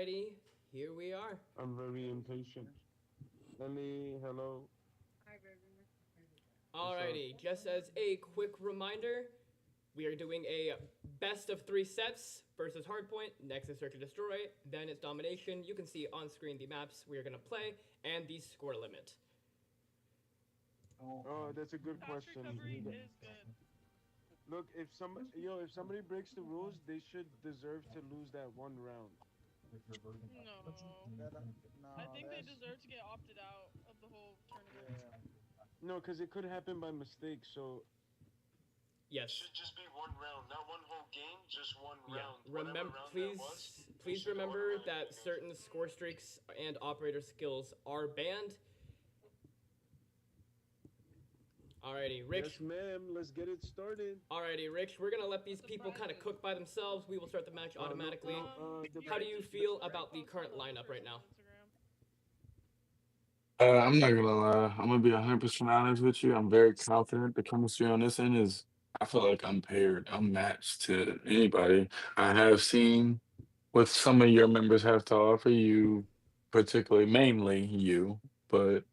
Alrighty, here we are. I'm very impatient. Lenny, hello. What's up? Alrighty, just as a quick reminder, we are doing a best of 3 sets versus Hardpoint. Next is Search and Destroy, then it's Domination. You can see on screen the maps we are going to play and the score limit. Oh, that's a good Fast question. recovery is good. Look, if somebody breaks the rules, they should deserve to lose that one round. No. I think they deserve to get opted out of the whole tournament. No, because it could happen by mistake. So Yes. Should just be one round, not one whole game, just one Yeah. round. Remember, round please, that was, please remember that certain score streaks and operator skills are banned. Alrighty, Rich. yes, ma'am. Let's get it started. Alrighty, Rich. We're gonna let these people kind of cook by themselves. We will start the match automatically. How do you feel about the current lineup right now? I'm not gonna lie. I'm gonna be 100% honest with you. I'm very confident. The chemistry on this end is. I feel like I'm paired. I'm matched to anybody. I have seen what some of your members have to offer you, particularly, mainly you. But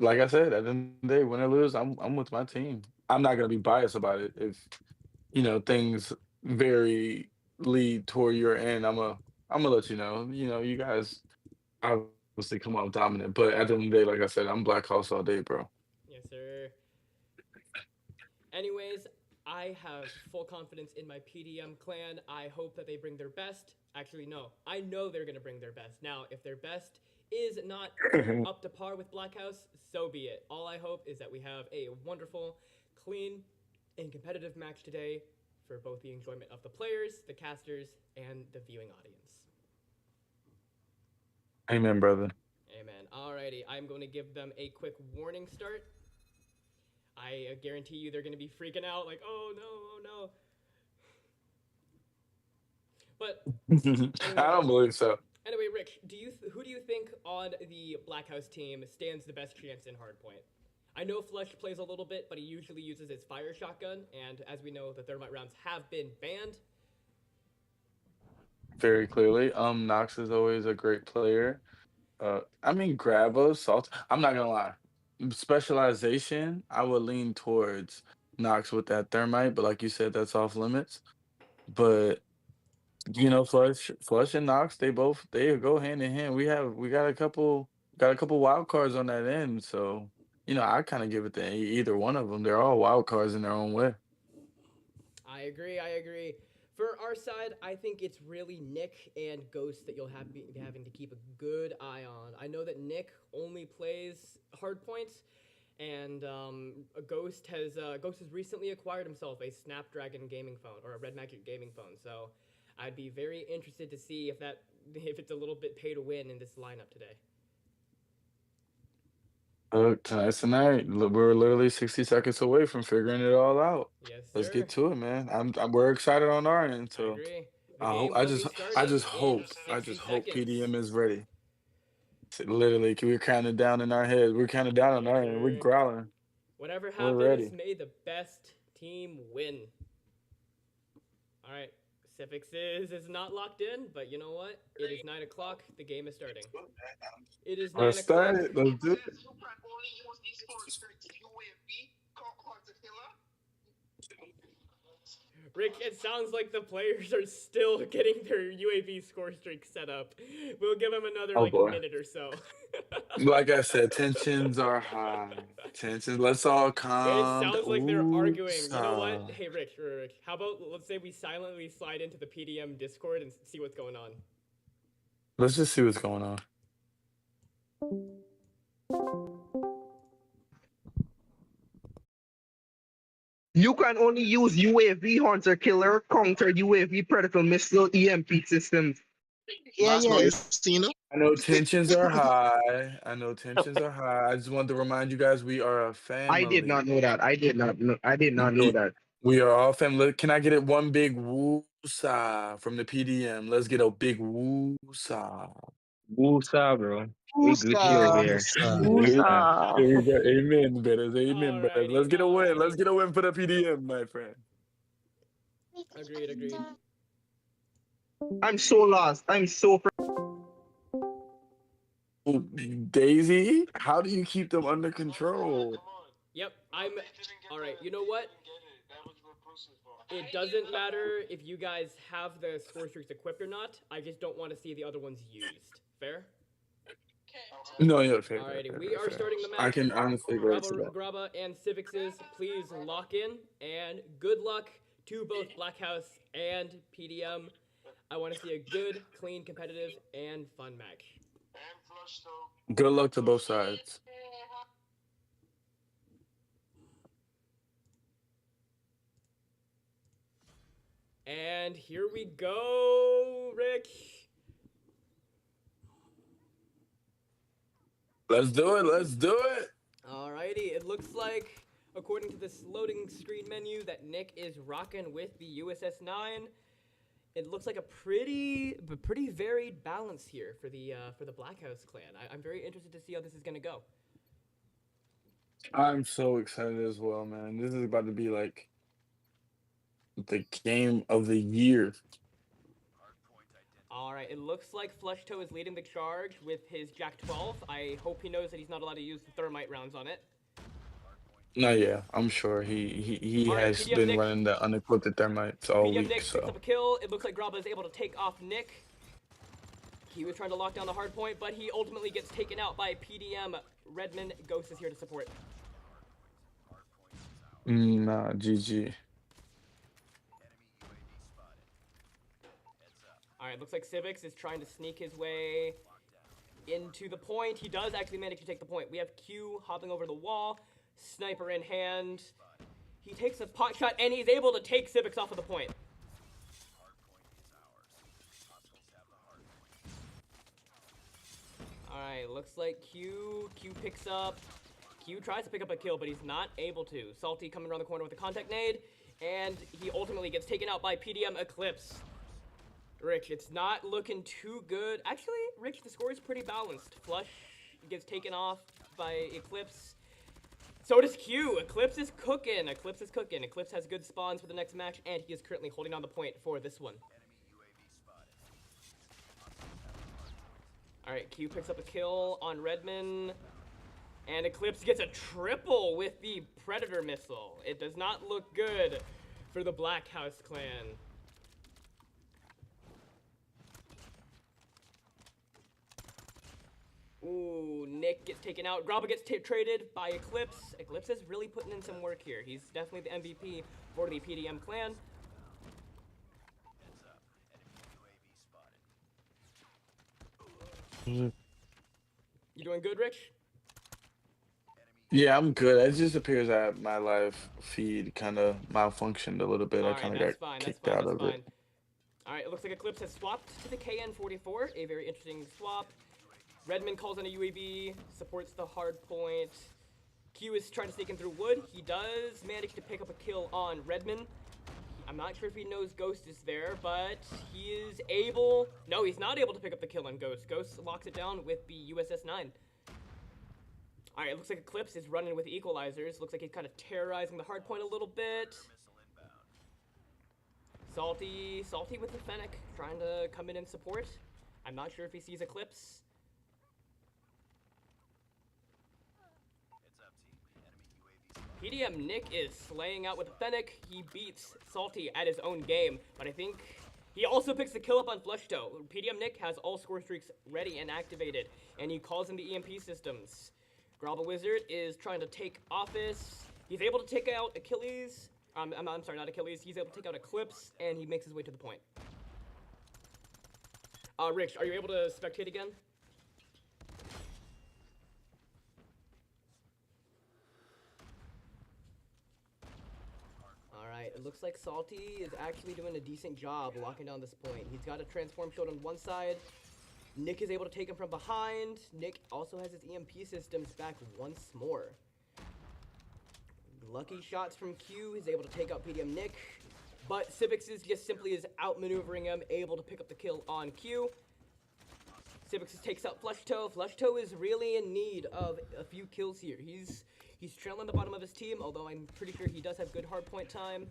like I said, at the end of the day, win or lose, I'm with my team. I'm not gonna be biased about it. If things very lead toward your end, I'm gonna let you know. You guys obviously come out dominant, but at the end of the day, like I said, I'm BlackHouse all day, bro. Yes, sir. Anyways, I have full confidence in my PDM clan. I hope that they bring their best. Actually, no. I know they're going to bring their best. Now, if their best is not up to par with BlackHouse, so be it. All I hope is that we have a wonderful, clean, and competitive match today for both the enjoyment of the players, the casters, and the viewing audience. Amen, brother. Amen. Alrighty, I'm going to give them a quick warning start. I guarantee you they're going to be freaking out like, oh no, oh no. But I don't believe so. Anyway, Rick, who do you think on the BlackHouse team stands the best chance in Hardpoint? I know Flush plays a little bit, but he usually uses his fire shotgun, and as we know, the thermite rounds have been banned. Very clearly. Nox is always a great player. I mean, Grabba, Salt. I'm not gonna lie. Specialization, I would lean towards Nox with that thermite, but like you said, that's off limits. But Flush and Nox, they go hand in hand. We got a couple wild cards on that end, so I kind of give it to either one of them. They're all wild cards in their own way. I agree. For our side, I think it's really Nick and Ghost that you'll be having to keep a good eye on. I know that Nick only plays Hardpoint, and Ghost has recently acquired himself a Snapdragon gaming phone or a Red Magic gaming phone. So I'd be very interested to see if it's a little bit pay to win in this lineup today. Tonight's the night. We're literally 60 seconds away from figuring it all out. Yes, Let's sir. get to it, man. We're excited on our end. I So agree. The I hope game will be starting in 60 seconds. PDM is ready. Literally, we're counting down in our head. We're counting down on our end. We're growling. Whatever We're happens, ready. may the best team win. All right. Sivixs is not locked in, but you know what? It is 9 o'clock. The game is starting. It is 9 Let's o'clock. start it. Let's do it. Rick, it sounds like the players are still getting their UAV score streak set up. We'll give them another Oh, boy. minute or so. Like I said, tensions are high. Let's all calm. It sounds like they're arguing. You know Ooh-sa. what? Hey, Rick, how about let's say we silently slide into the PDM Discord and see what's going on. Let's just see what's going on. You can only use UAV hunter killer, counter UAV predator missile EMP systems. Yeah. I know tensions are high. I just wanted to remind you guys we are a family. I did not know that. I did not know that. We are all family. Can I get it one big woo-sa from the PDM? Let's get a big woo-sa. Woosah, bro. We good over here. Here we go. Amen, brothers. Amen, brothers. Alrighty, Let's get a win. alrighty. Let's get a win for the PDM, my friend. Agreed. I'm so lost. I'm so. Daisy, how do you keep them under control? Come on. Yep, They didn't get all right, the- you know they what? didn't get it. That was Recluse's fault. It doesn't matter if you guys have the score streaks equipped or not. I just don't want to see the other ones used. Fair? Okay. No, yeah, fair. Alrighty, fair, we fair, are fair. starting the match. I can honestly agree to that. Grabba and Sivixs, please lock in, and good luck to both BlackHouse and PDM. I want to see a good, clean, competitive, and fun match. And Flushtow. Good luck to both sides. And here we go, Rick. Let's do it. Let's do it. Alrighty, it looks like, according to this loading screen menu, that Nick is rocking with the USS 9. It looks like a pretty varied balance here for the BlackHouse clan. I'm very interested to see how this is gonna go. I'm so excited as well, man. This is about to be like the game of the year. Alright, it looks like Flushtow is leading the charge with his Jack 12. I hope he knows that he's not allowed to use the thermite rounds on it. No, yeah, I'm sure he All right, has PDM been Nick. running the unequipped thermites all PDM week. Nick picks So up a kill. It looks like Grabba is able to take off Nick. He was trying to lock down the hard point, but he ultimately gets taken out by PDM. Redman. Ghost is here to support. nah, GG. Alright, looks like Sivixs is trying to sneak his way into the point. He does actually manage to take the point. We have Q hopping over the wall, sniper in hand. He takes a pot shot, and he's able to take Sivixs off of the point. Alright, looks like Q picks up. Q tries to pick up a kill, but he's not able to. Salty coming around the corner with a contact nade, and he ultimately gets taken out by PDM Eclipse. Rich, it's not looking too good. Actually, Rich, the score is pretty balanced. Flush gets taken off by Eclipse. So does Q. Eclipse is cooking. Eclipse is cooking. Eclipse has good spawns for the next match, and he is currently holding on the point for this one. Alright, Q picks up a kill on Redman. And Eclipse gets a triple with the Predator missile. It does not look good for the BlackHouse clan. Ooh, Nick gets taken out. Grabba gets traded by Eclipse. Eclipse is really putting in some work here. He's definitely the MVP for the PDM clan. You doing good, Rich? Yeah, I'm good. It just appears that my live feed kind of malfunctioned a little bit. I kind of got kicked out of it. Alright, it looks like Eclipse has swapped to the KN-44, a very interesting swap. Redman calls in a UAV, supports the hard point. Q is trying to sneak in through wood. He does manage to pick up a kill on Redman. I'm not sure if he knows Ghost is there, but he is able... No, he's not able to pick up the kill on Ghost. Ghost locks it down with the USS 9. Alright, it looks like Eclipse is running with equalizers. Looks like he's kind of terrorizing the hard point a little bit. Salty with the Fennec, trying to come in and support. I'm not sure if he sees Eclipse. PDM Nick is slaying out with the Fennec. He beats Salty at his own game, but I think he also picks the kill up on Flushtow. PDM Nick has all score streaks ready and activated, and he calls in the EMP systems. Grabba Wizard is trying to take office. He's able to take out Achilles. I'm sorry, not Achilles. He's able to take out Eclipse, and he makes his way to the point. Rich, are you able to spectate again? Alright, it looks like Salty is actually doing a decent job locking down this point. He's got a transform shield on one side. Nick is able to take him from behind. Nick also has his EMP systems back once more. Lucky shots from Q. He's able to take out PDM Nick. But Sivixs is just simply outmaneuvering him, able to pick up the kill on Q. Sivixs takes out Flushtow. Flushtow is really in need of a few kills here. He's trailing the bottom of his team, although I'm pretty sure he does have good hardpoint time.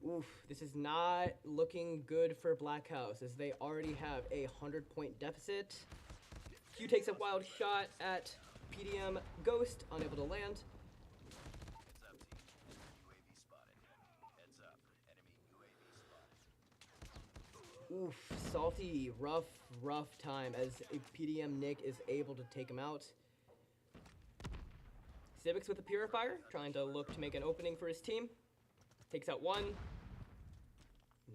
Oof, this is not looking good for BlackHouse as they already have a 100-point deficit. Q takes a wild shot at PDM Ghost, unable to land. Oof, salty, rough time as PDM Nick is able to take him out. Sivixs with a Purifier, trying to look to make an opening for his team. Takes out one.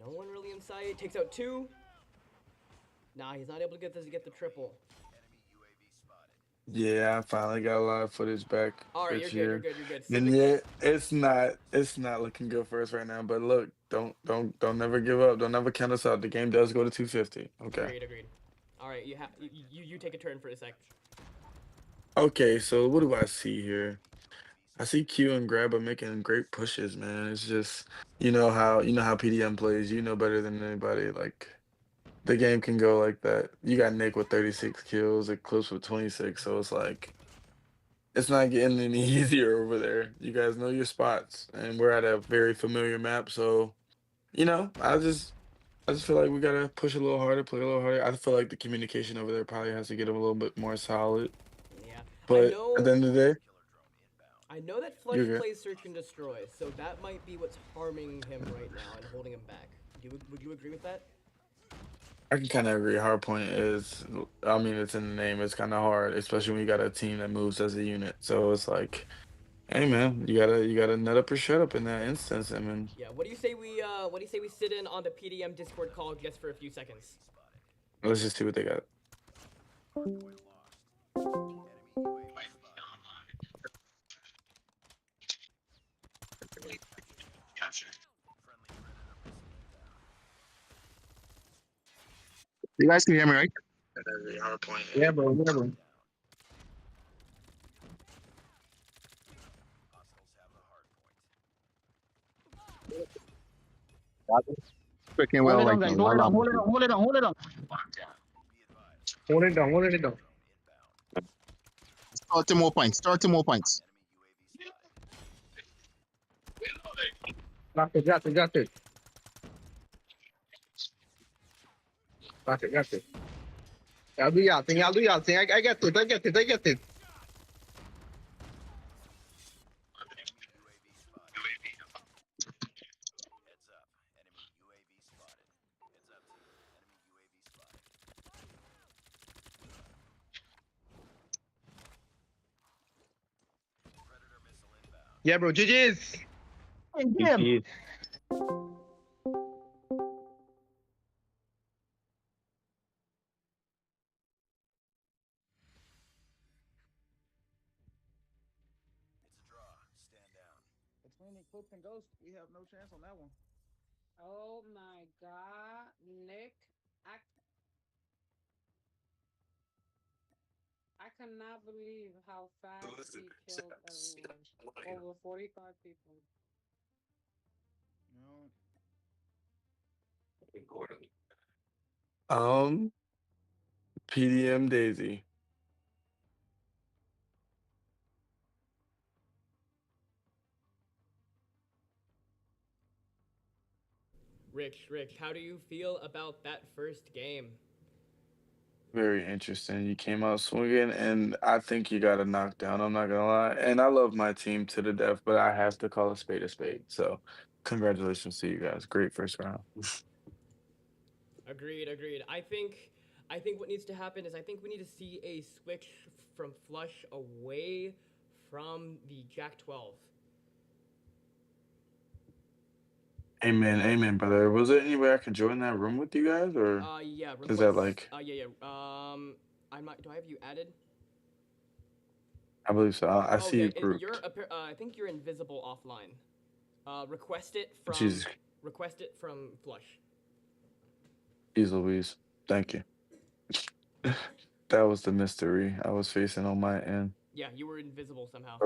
No one really in sight. Takes out two. Nah, he's not able to get the triple. Yeah, I finally got a lot of footage back. All right, you're here. good. And yeah, it's not looking good for us right now. But look, don't never give up. Don't never count us out. The game does go to 250. Okay. Agreed. All right, you take a turn for a sec. Okay, so what do I see here? I see Q and Grabba making great pushes, man. It's just you know how PDM plays. You know better than anybody. Like the game can go like that. You got Nick with 36 kills, Eclipse with 26. So it's like it's not getting any easier over there. You guys know your spots, and we're at a very familiar map. So I just feel like we gotta push a little harder, play a little harder. I feel like the communication over there probably has to get a little bit more solid. Yeah, But at the end of the day, I know that Flush you're good. plays Search and Destroy, so that might be what's harming him right now and holding him back. Would you agree with that? I can kind of agree. Hardpoint is, I mean, it's in the name. It's kind of hard, especially when you got a team that moves as a unit. So it's like, hey man, you gotta nut up or shut up in that instance. I mean, Yeah. What do you say we sit in on the PDM Discord call just for a few seconds? let's just see what they got. You guys can hear me, right? Hardpoint. Yeah, bro. Yeah, bro. Freaking well, like me. Hold it on. Hold it down. 30 more points. Got it. Got it. I'll do your thing. I get it. Yeah, bro. GG's. GG. Between Eclipse and Ghost, we have no chance on that one. Oh my God, Nick! I cannot believe how fast he killed everyone. Over 45 people. No. PDM Daisy. Rich, how do you feel about that first game? Very interesting. You came out swinging, and I think you got a knockdown. I'm not gonna lie. And I love my team to the death, but I have to call a spade a spade. So, congratulations to you guys. Great first round. Agreed. I think what needs to happen is I think we need to see a switch from Flush away from the Jack 12. Amen, brother. Was there any way I could join that room with you guys, or Yeah. Request, is that like? yeah. I'm not. Do I have you added? I believe so. I see you Okay, grouped. I think you're invisible offline. Request it Jesus. from Flush. Jeez Louise. Thank you. That was the mystery I was facing on my end. Yeah, you were invisible somehow.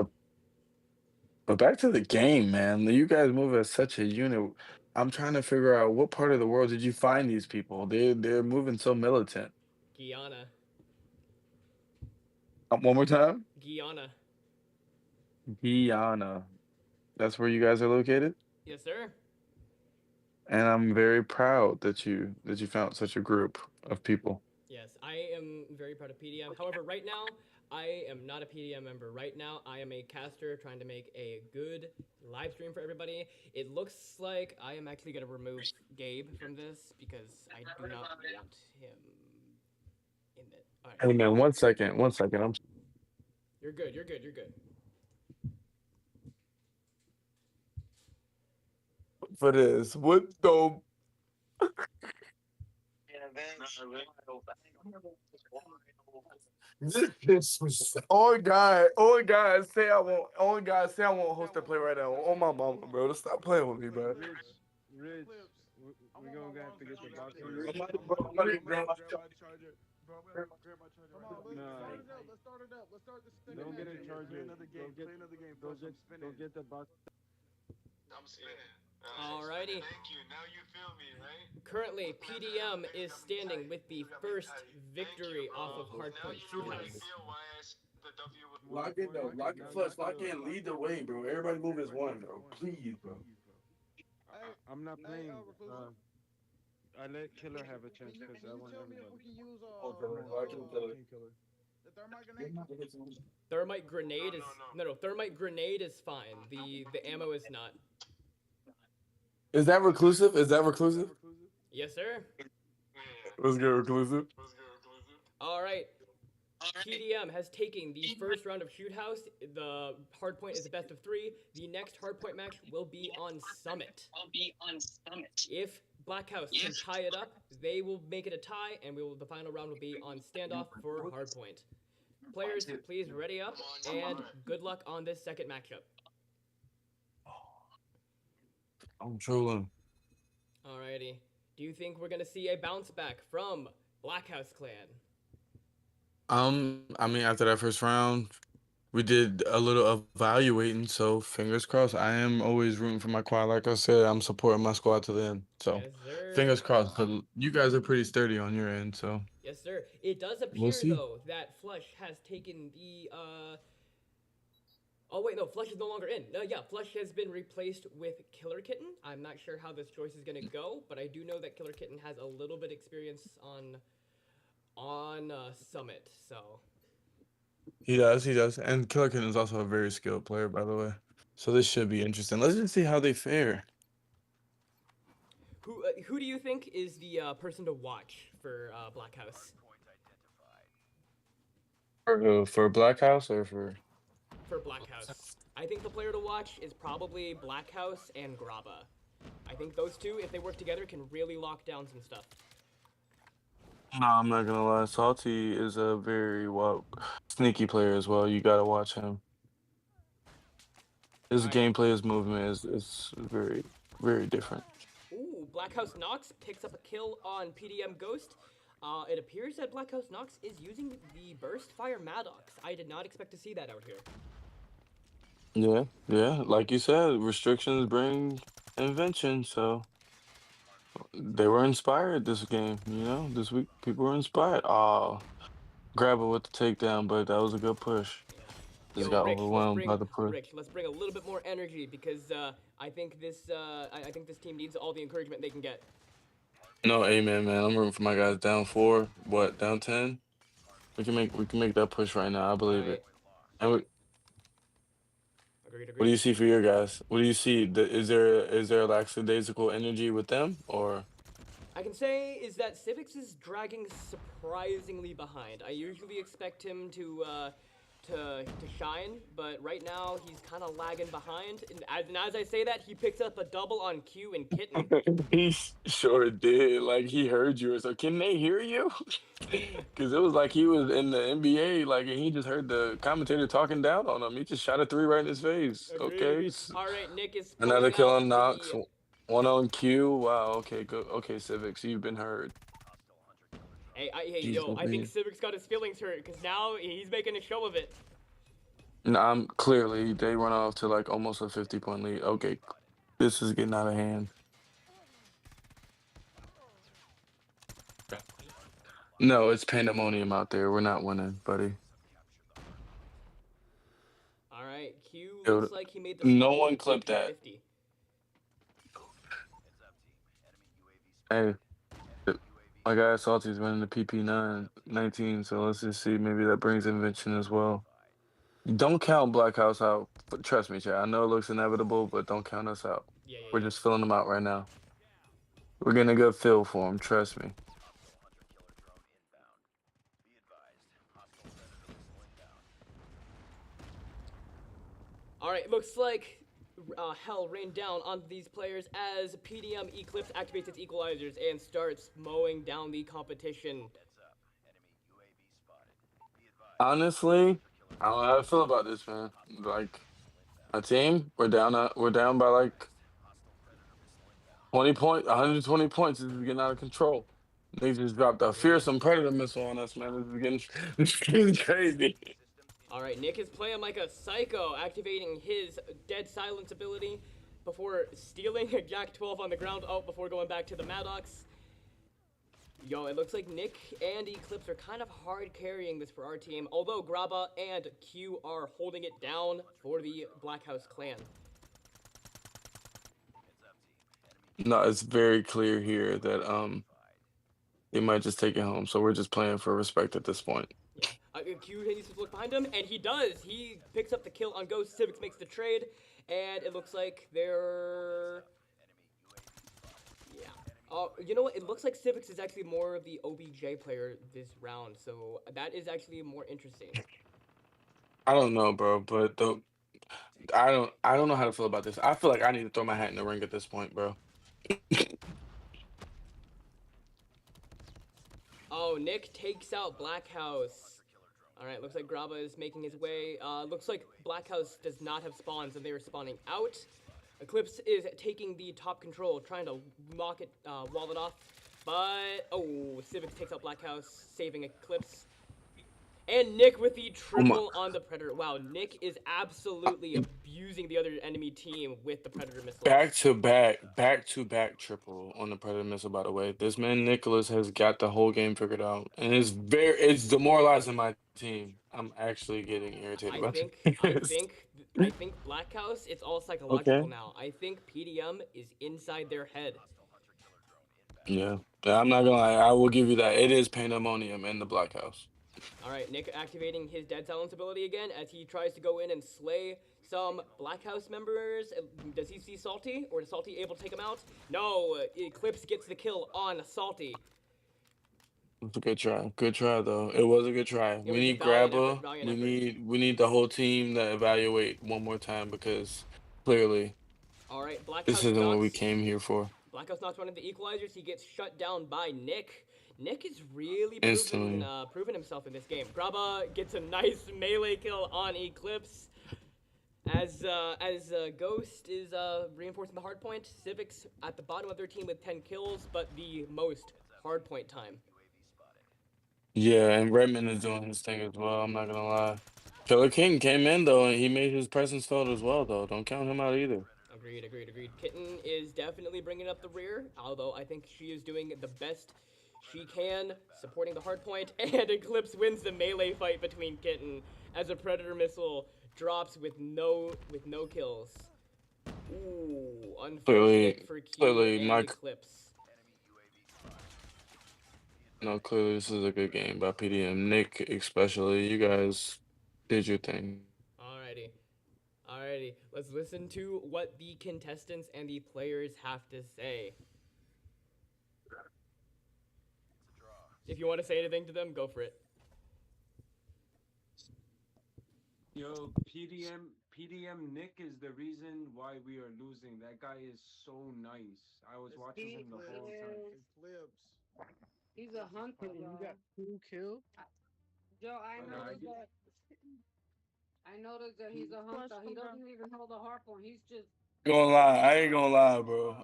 But back to the game, man. You guys move as such a unit. I'm trying to figure out what part of the world did you find these people? They're moving so militant. Guyana. One more time. Guyana. That's where you guys are located? Yes, sir. and I'm very proud that you found such a group of people. Yes, I am very proud of PDM. However, right now, I am not a PDM member. Right now, I am a caster trying to make a good live stream for everybody. It looks like I am actually going to remove Gabe from this because I do not want him in it. All right. Hey man, 1 second, 1 second. You're good, you're good, you're good. For this, what the? This was only guy say I won't host the play right now. On my mama, bro. Stop playing with me, bro. Rich, we gonna have to get the boxes. Grab my charger. Bro, grab my charger. Come on, let's start it up. Let's start the second Don't get a match. charger. Play another game. Play another game. Don't get the box. I'm spinning. Alrighty. Thank you. Now you feel me, right? Currently, PDM is standing with the first victory off of Hardpoint Now you know what I Shoothouse. feel why I said the W was Lock it though. Lock it flush. Lock in. Lead the way, bro. Everybody move as one, bro. Please, bro. I'm not playing. I let Killer have a chance because I want Tell me if everybody. we can use the Thermite thermite grenade. grenade is no. Thermite grenade is fine. The ammo is not. Is that reclusive? Yes, sir. Let's get reclusive. All right. PDM has taken the first round of Shoot House. The hardpoint is a best of 3. The next hardpoint match will be on Summit. If BlackHouse can tie it up, they will make it a tie, and the final round will be on standoff for hardpoint. Players, please ready up, and good luck on this second matchup. I'm trolling. Alrighty. Do you think we're gonna see a bounce back from BlackHouse Clan? I mean, after that first round, we did a little evaluating, so fingers crossed. I am always rooting for my quad. Like I said, I'm supporting my squad to the end. So Yes, sir. fingers crossed. But you guys are pretty sturdy on your end, so Yes, sir. It does appear, we'll see. though, that Flush has taken the, Oh, wait, no, Flush is no longer in. No, yeah, Flush has been replaced with Killer Kitten. I'm not sure how this choice is going to go, but I do know that Killer Kitten has a little bit experience on Summit, so... He does. And Killer Kitten is also a very skilled player, by the way. So this should be interesting. Let's just see how they fare. Who do you think is the person to watch for BlackHouse? For BlackHouse or for... For BlackHouse. I think the player to watch is probably BlackHouse and Grabba. I think those two, if they work together, can really lock down some stuff. No, I'm not gonna lie. Salty is a very sneaky player as well. You gotta watch him. His gameplay, his movement is very, very different. Ooh, BlackHouse.nox picks up a kill on PDM Ghost. It appears that BlackHouse.nox is using the Burst Fire Maddox. I did not expect to see that out here. Yeah. Like you said, restrictions bring invention, so they were inspired this game, this week. People were inspired. Grabba with the takedown, but that was a good push. Just got overwhelmed by the push. Rich, let's bring a little bit more energy because I think this team needs all the encouragement they can get. No, amen, man. I'm rooting for my guys. Down 4, down 10? We can make that push right now. I believe it. And Agreed. What do you see for your guys? What do you see? Is there a lackadaisical energy with them, or? I can say is that Sivixs is dragging surprisingly behind. I usually expect him to shine, but right now he's kind of lagging behind. And as I say that, he picks up a double on Q and Kitten. He sure did. Like he heard you, or so. Can they hear you? Because it was like he was in the NBA, like, and he just heard the commentator talking down on him. He just shot a 3 right in his face. Okay. All right, Nick is Another kill on Nox. 1 on Q. Wow. Okay. Good. Okay, Sivixs, you've been heard. Hey, I think Sivixs got his feelings hurt because now he's making a show of it. No, clearly they run off to like almost a 50-point lead. Okay, this is getting out of hand. No, it's Pandemonium out there. We're not winning, buddy. All right, Q looks like he made the no one clipped that. Hey, my guy Salty's running the PP19, so let's just see. Maybe that brings invention as well. Don't count BlackHouse out. Trust me, Chad. I know it looks inevitable, but don't count us out. Yeah, yeah, We're yeah. just filling them out right now. We're getting a good feel for them. Trust me. All right, looks like hell rained down on these players as PDM Eclipse activates its equalizers and starts mowing down the competition. Honestly, I don't know how to feel about this, man. Like, my team, we're down by like 20 points, 120 points. This is getting out of control. They just dropped a fearsome predator missile on us, man. This is getting crazy. All right, Nick is playing like a psycho, activating his Dead Silence ability before stealing a Jack 12 on the ground. Oh, before going back to the Maddox. Yo, it looks like Nick and Eclipse are kind of hard carrying this for our team, although Grabba and Q are holding it down for the BlackHouse clan. No, it's very clear here that they might just take it home. So we're just playing for respect at this point. Yeah, Q needs to look behind him, and he does. He picks up the kill on Ghost. Sivixs makes the trade, and it looks like they're... Yeah. Oh, you know what? It looks like Sivixs is actually more of the OBJ player this round, so that is actually more interesting. I don't know, bro, but I don't know how to feel about this. I feel like I need to throw my hat in the ring at this point, bro. Oh, Nick takes out BlackHouse. All right, looks like Grabba is making his way. Looks like BlackHouse does not have spawns, and they are spawning out. Eclipse is taking the top control, trying to lock it, wall it off. But, oh, Sivixs takes out BlackHouse, saving Eclipse. And Nick with the triple on the Predator. Wow, Nick is absolutely abusing the other enemy team with the Predator missile. Back to back triple on the Predator missile, by the way. This man Nicholas has got the whole game figured out. And it's demoralizing my team. I'm actually getting irritated about this. I think BlackHouse, it's all psychological Okay. now. I think PDM is inside their head. Yeah. I'm not gonna lie, I will give you that. It is Pandemonium in the BlackHouse. Alright, Nick activating his Dead Silence ability again as he tries to go in and slay some BlackHouse members. Does he see Salty? Or is Salty able to take him out? No, Eclipse gets the kill on Salty. It's a good try. Good try though. It was a good try. We need Grabba. We need the whole team to evaluate one more time because clearly Alright, this isn't what we came here for. BlackHouse.nox one of the equalizers. He gets shut down by Nick. Nick is really proven himself in this game. Grabba gets a nice melee kill on Eclipse. As Ghost is reinforcing the hardpoint, Sivixs at the bottom of their team with 10 kills, but the most hardpoint time. Yeah, and Redman is doing his thing as well. I'm not gonna lie. Killer King came in though, and he made his presence felt as well. Though, don't count him out either. Agreed. Kltten is definitely bringing up the rear, although I think she is doing the best she can, supporting the hardpoint, and Eclipse wins the melee fight between Kltten as a Predator missile drops with no kills. Ooh, unfortunate for Q and Eclipse. No, clearly this is a good game by PDM. Nick, especially, you guys did your thing. Alrighty. Let's listen to what the contestants and the players have to say. If you want to say anything to them, go for it. Yo, PDM Nick is the reason why we are losing. That guy is so nice. I was watching him the whole time. Eclipse. He's a hunter, You bro. got 2 kills? Joe, I noticed that he's a hunter. He doesn't even hold a harpoon. He's just... I ain't gonna lie, bro.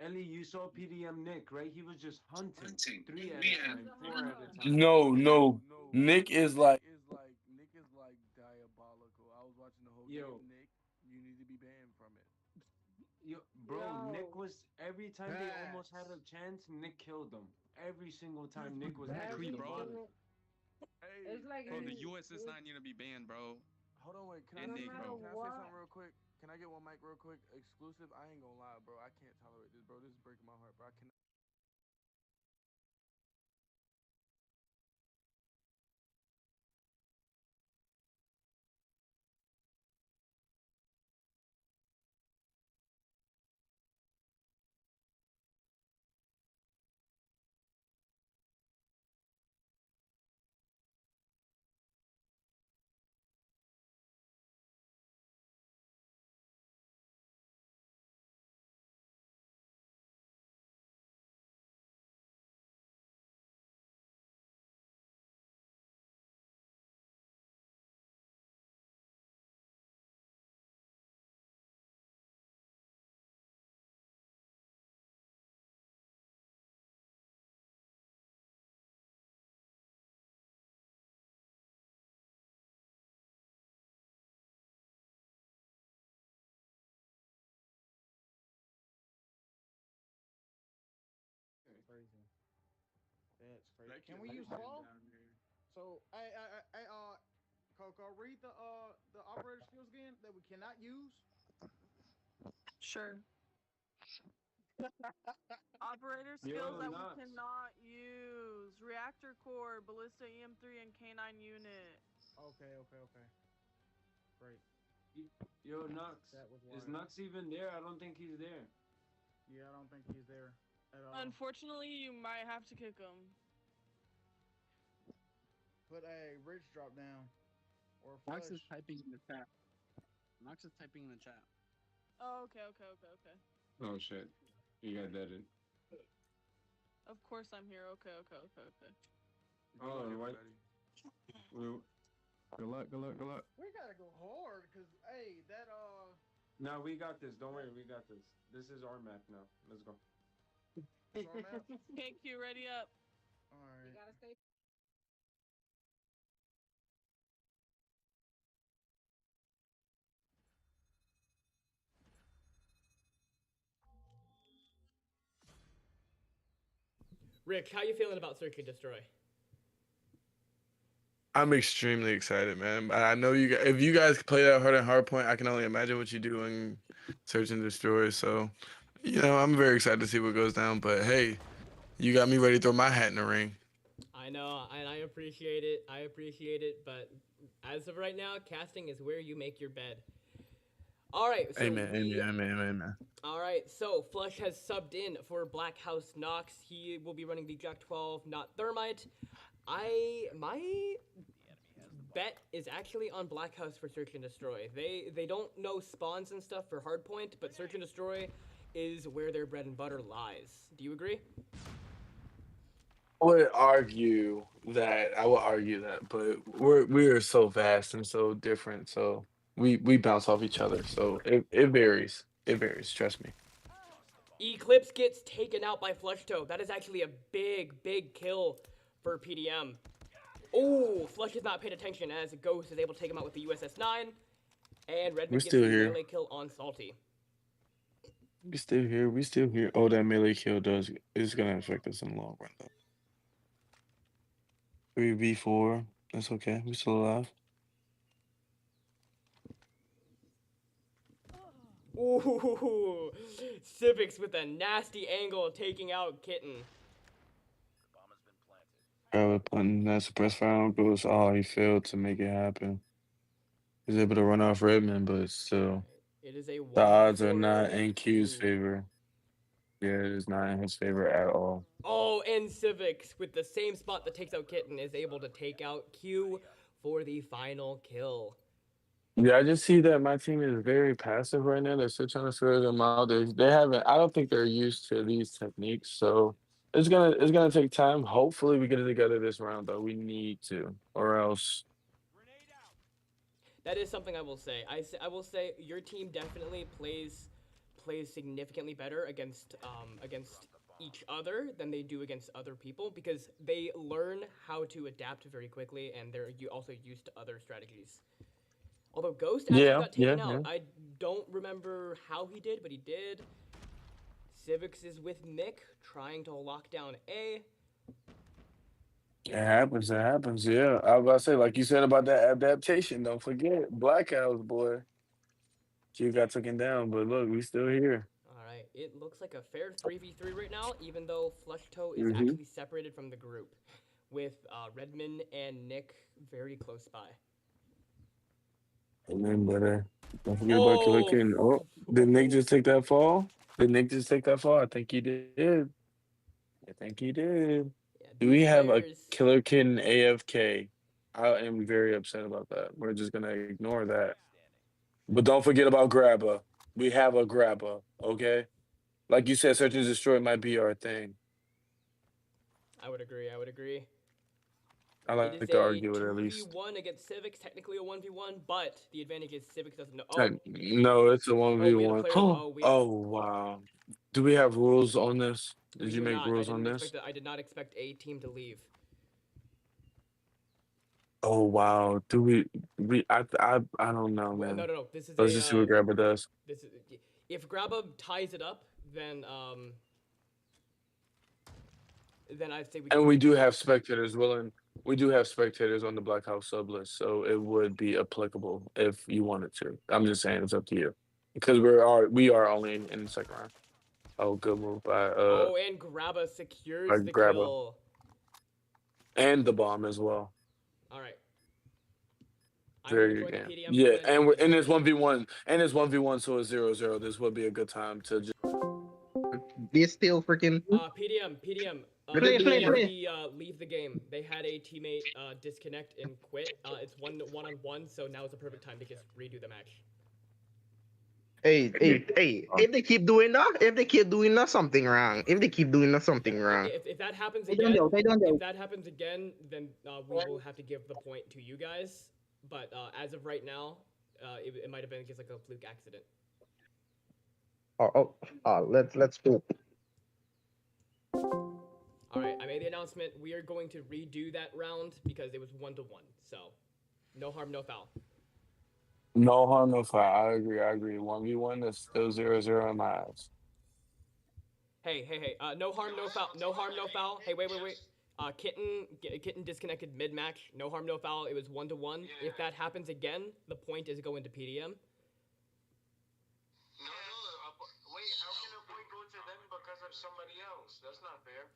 Ellie, you saw PDM Nick, right? He was just hunting 3 at a time, 4 at a time. No. Nick is like diabolical. I was watching the whole game. Nick, you need to be banned from it. Nick was every time they almost had a chance, Nick killed them. Every single time Nick was actually bro. It's like bro, the US is not gonna be banned, bro. Hold on, wait. Can I say something real quick? Can I get one mic real quick? Exclusive. I ain't gonna lie, bro. I can't tolerate this, bro. This is breaking my heart, bro. I cannot. Crazy. That's crazy. Can we use Paul? So, Coco, read the operator skills again that we cannot use. Sure. Operator skills that we cannot use. Reactor core, ballista EM3, and K9 unit. Okay. Great. Yo, Nux. Is Nux even there? I don't think he's there. Yeah, I don't think he's there at all. Unfortunately, you might have to kick him. Put a Rich drop down. Or Nox Flush. is typing in the chat. Nox is typing in the chat. Oh, okay. Oh shit. You got that in. Of course I'm here. Okay. Oh, what? Good luck. We gotta go hard, cause that No, we got this. Don't worry, we got this. This is our map now. Let's go. KQ, ready up. All right. You gotta stay. Rick, how you feeling about Search and Destroy? I'm extremely excited, man. I know you guys, if you guys play that hard and hardpoint, I can only imagine what you do in Search and Destroy. So, I'm very excited to see what goes down. But hey, you got me ready to throw my hat in the ring. I know, and I appreciate it. But as of right now, casting is where you make your bed. All right. So Amen. All right. So Flush has subbed in for BlackHouse.nox. He will be running the Jack 12, not Thermite. My bet is actually on BlackHouse for Search and Destroy. They don't know spawns and stuff for Hardpoint, but Search and Destroy is where their bread and butter lies. Do you agree? I would argue that, but we are so vast and so different. So we bounce off each other. So it varies. It varies. Trust me. Eclipse gets taken out by Flushtow. That is actually a big kill for PDM. Oh, Flush has not paid attention as Ghost is able to take him out with the USS-9. And Redman gets the melee kill on Salty. We still here. Oh, that melee kill is gonna affect us in the long run though. 3v4. That's okay. We're still alive. Ooh, Sivixs with a nasty angle taking out Kltten. Grabba putting that suppress fire on Ghost. Oh, he failed to make it happen. He's able to run off Redman, but still. It is a The odds are not in Q's favor. Yeah, it is not in his favor at all. Oh, and Sivixs with the same spot that takes out Kltten is able to take out Q for the final kill. Yeah, I just see that my team is very passive right now. They're still trying to figure them out. They haven't. I don't think they're used to these techniques, so it's gonna take time. Hopefully, we get it together this round, though. We need to, or else. That is something I will say. I will say your team definitely plays significantly better against each other than they do against other people because they learn how to adapt very quickly and they're also used to other strategies. Although Ghost actually got taken out. I don't remember how he did, but he did. Sivixs is with Mick, trying to lock down A. It happens, yeah. I was about to say, like you said about that adaptation, don't forget, BlackHouse, boy. Q got taken down, but look, we still here. All right, it looks like a fair 3v3 right now, even though Flushtow is Mm-hmm. actually separated from the group, with Redman and Nick very close by. And then, brother, don't forget about Kltten. Oh, did Nick just take that fall? Did Nick just take that fall? I think he did. I think he did. Yeah, Do we have a players... Killer Kitten AFK? I am very upset about that. We're just gonna ignore that. But don't forget about Grabba. We have a Grabba, okay? Like you said, search and destroy might be our thing. I would agree. I would agree. I It like is to a argue it at least. 2v1 against Sivixs, technically a 1v1, but the advantage is Sivixs doesn't know. No, it's a 1v1. Oh, Oh, wow. Do we have rules on this? Did you do make not. rules on this? I did not expect a team to leave. Oh, wow. Do I don't know, man. No. This is Let's just see what Grabba does. This is if Grabba ties it up, then I'd say we. And we do have spectators willing. We do have spectators on the BlackHouse sub list, so it would be applicable if you wanted to. I'm just saying it's up to you because we are only in the second round. Oh, good move by and Grabba secures the Grabba. kill. And the bomb as well. All right. Very good game. Yeah, and it's 1v1, and it's 1v1, so it's 0-0. This would be a good time to just. They still freaking. PDM. Play. Leave the game. They had a teammate disconnect and quit. It's 1-on-1, so now is the perfect time to just redo the match. Hey! If they keep doing that, something wrong. If that happens again, then we will have to give the point to you guys. But as of right now, it might have been just like a fluke accident. Let's go. All right, I made the announcement. We are going to redo that round because it was 1-1. So, no harm, no foul. No harm, no foul. I agree. 1v1 is still 0-0 in my eyes. Hey. No harm, no foul. No harm, no foul. Hey, wait. Kitten disconnected mid-match. No harm, no foul. It was 1-1. Yeah. If that happens again, the point is going to PDM. Wait, how can a point go to them because of somebody else? That's not fair.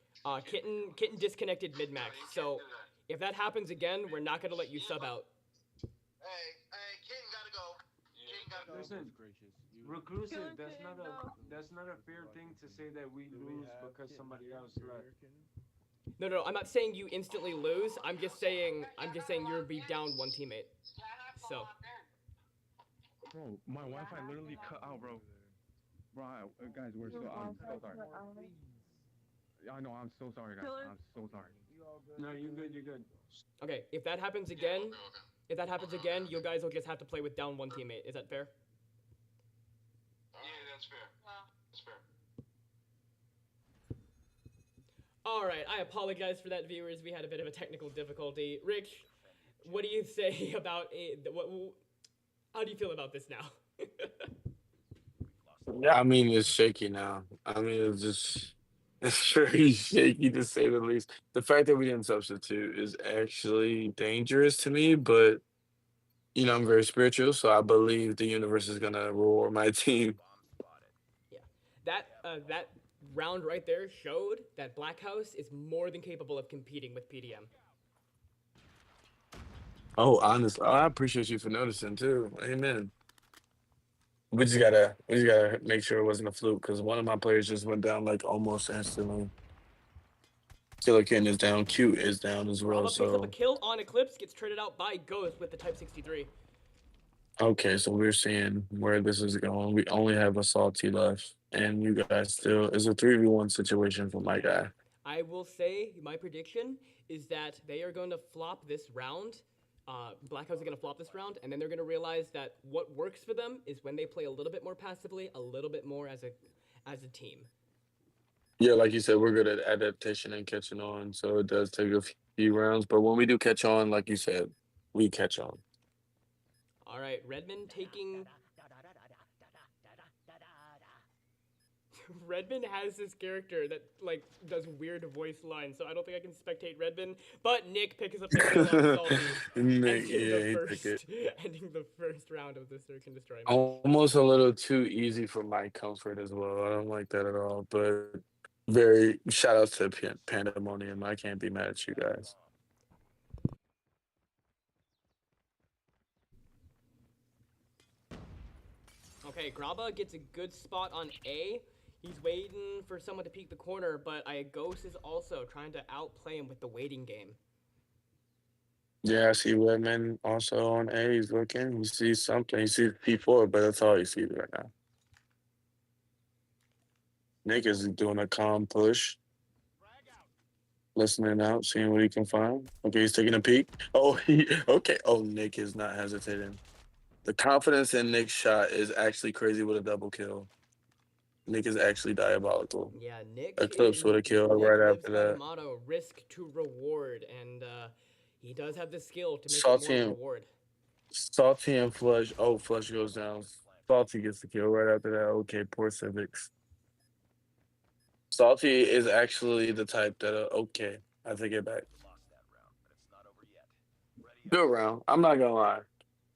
Kitten disconnected mid-match. So if that happens again, we're not gonna let you sub out. Hey, Kitten gotta go. Kitten gotta go. Listen, Reclusive, that's not a fair thing to say that we lose because somebody else left. No, I'm not saying you instantly lose. I'm just saying you'll be down one teammate. So. Bro, my Wi-Fi literally cut out, bro. Bro, guys, I'm so sorry. I know, I'm so sorry, guys. I'm so sorry. No, you're good. Okay, if that happens again, you guys will just have to play with down one teammate. Is that fair? Yeah, that's fair. That's fair. All right, I apologize for that, viewers. We had a bit of a technical difficulty. Rich, what do you say about how do you feel about this now? Yeah, I mean, it's shaky now. I mean, it's very shaky to say the least. The fact that we didn't substitute is actually dangerous to me, but, you know, I'm very spiritual, so I believe the universe is going to reward my team. Yeah, that round right there showed that BlackHouse is more than capable of competing with PDM. Oh, honestly, I appreciate you for noticing, too. Amen. We just gotta make sure it wasn't a fluke because one of my players just went down like almost instantly. Killer Kitten is down. Q is down as well. Grabba picks up a kill on Eclipse, gets traded out by Ghost with the Type 63. Okay, so we're seeing where this is going. We only have a Salty left, and you guys still is a 3v1 situation for my guy. I will say my prediction is that they are going to flop this round. BlackHouse is going to flop this round, and then they're going to realize that what works for them is when they play a little bit more passively, a little bit more as a team. Yeah, like you said, we're good at adaptation and catching on, so it does take a few rounds. But when we do catch on, like you said, we catch on. All right, Redman taking... Redman has this character that like does weird voice lines, so I don't think I can spectate Redman. But Nick picks up the kill on Salty, Nick, yeah, he took it. ending the first round of the Search and Destroy match. Almost a little too easy for my comfort as well. I don't like that at all. But very shout out to Pandemonium. I can't be mad at you guys. Okay, Grabba gets a good spot on A. He's waiting for someone to peek the corner, but Ghost is also trying to outplay him with the waiting game. Yeah, I see Redman also on A. He's looking. He sees something. He sees P4, but that's all he sees right now. Nick is doing a calm push. Listening out, seeing what he can find. Okay, he's taking a peek. Oh, okay. Oh, Nick is not hesitating. The confidence in Nick's shot is actually crazy with a double kill. Nick is actually diabolical. Yeah, Nick. Eclipse with a kill Nick right lives after by the that. motto, risk to reward, and he does have the skill to make Salty it more and reward. Salty and Flush. Oh, Flush goes down. Salty gets the kill right after that. Okay, poor Sivixs. Salty is actually the type that, okay, I take it back. Good round. I'm not going to lie.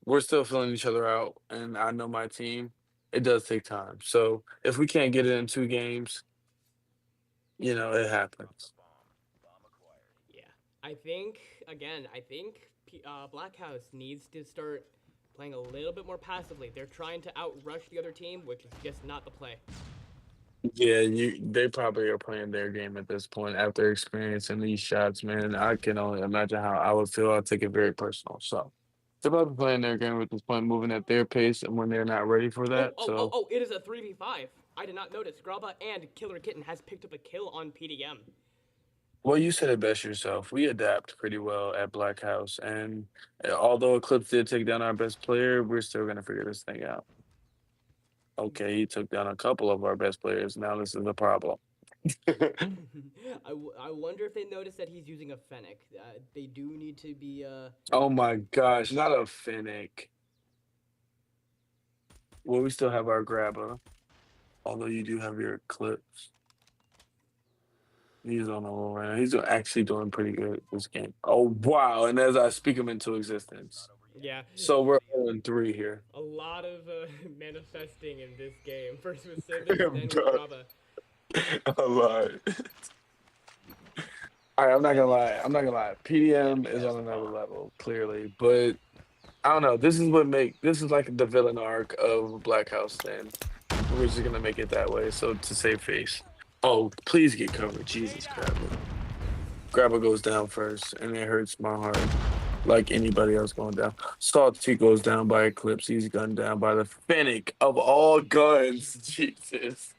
We're still filling each other out, and I know my team. It does take time. So if we can't get it in 2 games, you know, it happens. Yeah. I think BlackHouse needs to start playing a little bit more passively. They're trying to outrush the other team, which is just not the play. Yeah, they probably are playing their game at this point after experiencing these shots, man. I can only imagine how I would feel. I'd take it very personal. So they're probably playing their game at this point, moving at their pace, and when they're not ready for that. It is a 3v5. I did not notice. Grabba and Killer Kitten has picked up a kill on PDM. Well, you said it best yourself. We adapt pretty well at BlackHouse, and although Eclipse did take down our best player, we're still going to figure this thing out. Okay, he took down a couple of our best players. Now this is a problem. I wonder if they noticed that he's using a Fennec. They do need to be... Oh my gosh, not a Fennec. Well, we still have our Grabba, although you do have your Eclipse. He's on a roll right now. He's actually doing pretty good this game. Oh, wow. And as I speak him into existence. Yeah. So we're 0-3 here. A lot of manifesting in this game. First with Sivixs, then with Grabba. A lot. All right, I'm not gonna lie. PDM is on another level, clearly. But I don't know. This is like the villain arc of BlackHouse then. We're just gonna make it that way. So to save face. Oh, please get covered. Jesus, Grabba. Grabba goes down first, and it hurts my heart. Like anybody else going down. Salty goes down by Eclipse. He's gunned down by the Fennec of all guns. Jesus.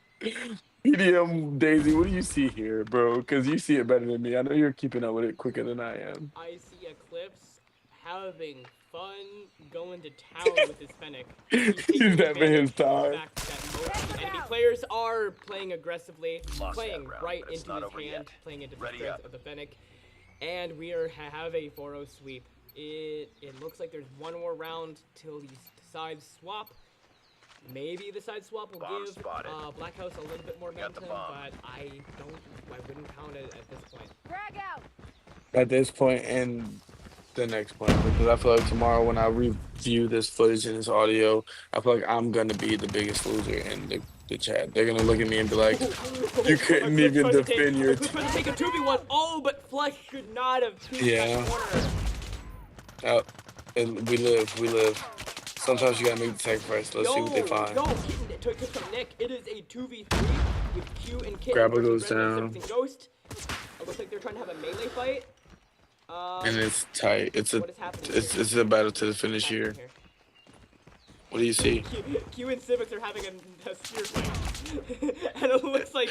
PDM Daisy, what do you see here, bro? Because you see it better than me. I know you're keeping up with it quicker than I am. I see Eclipse having fun going to town with his Fennec. He's having his time. The fact that most of the enemy players are playing aggressively, playing right into his hand, playing into the strength of the Fennec. And we have a 4-0 sweep. It looks like there's one more round till these sides swap. Maybe the side swap will give BlackHouse a little bit more momentum, but I wouldn't count it at this point. Frag out! At this point and the next point, because I feel like tomorrow when I review this footage and this audio, I feel like I'm going to be the biggest loser in the chat. They're going to look at me and be like, you couldn't even defend your team. Trying to take a 2v1. Oh, but Flush could not have peeked that corner. And we live. Sometimes you gotta make the sacrifice. Let's see what they find. No, Kitten took it from Nick. It is a 2v3 with Q and Kitten. Grabba goes down. Ghost. It looks like they're trying to have a melee fight. And it's tight. It's a battle to the finish here. What do you see? Q and Sivixs are having a spear fight. And it looks like...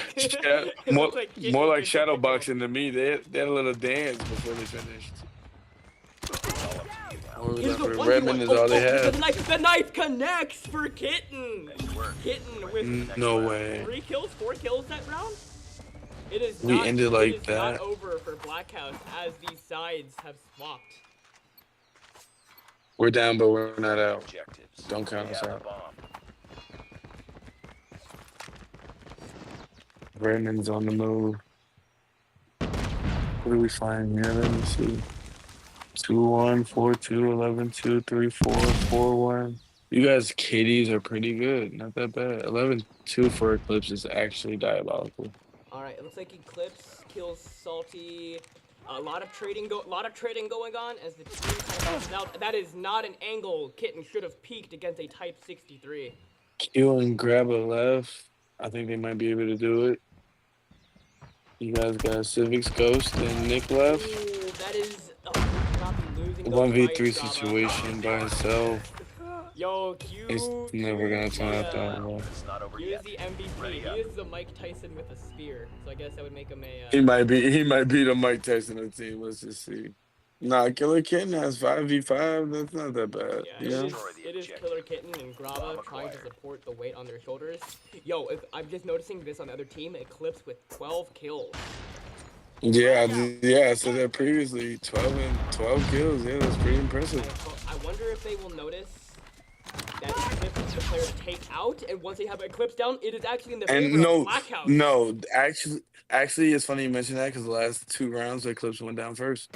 more like shadow boxing to me. They had a little dance before they finished. Redman is all they have. The knife connects for Kitten. Kitten with no way. 4 kills that round. It is ended like that. Not over for BlackHouse as these sides have swapped. We're down, but we're not out. Don't count us out. Redman's on the move. What do we find here? Let me see. 2-1, 4-2, 11-2, 3-4, 4-1. You guys' KDs are pretty good. Not that bad. 11-2 for Eclipse is actually diabolical. All right, it looks like Eclipse kills Salty. A lot of trading going on as the team kind of out. That is not an angle Kitten should have peeked against a Type 63. Q and Grabba left. I think they might be able to do it. You guys got Sivixs, Ghost, and Nick left. Ooh, that is not losing 1v3 situation by himself. Yo, Q. He's never gonna turn out that well. Q is the MVP. He is the Mike Tyson with a spear, so I guess I would make him a. He might be the Mike Tyson of the team. Let's just see. Nah, Killer Kitten has 5v5. That's not that bad. Yeah, it is Killer Kitten and Grabba trying to support the weight on their shoulders. Yo, I'm just noticing this on the other team. Eclipse with 12 kills. Yeah, I said that previously. 12 kills. Yeah, that's pretty impressive. I wonder if they will notice that Eclipse is the player to take out, and once they have Eclipse down, it is actually in the favor of BlackHouse. No, actually, it's funny you mention that because the last 2 rounds, Eclipse went down first.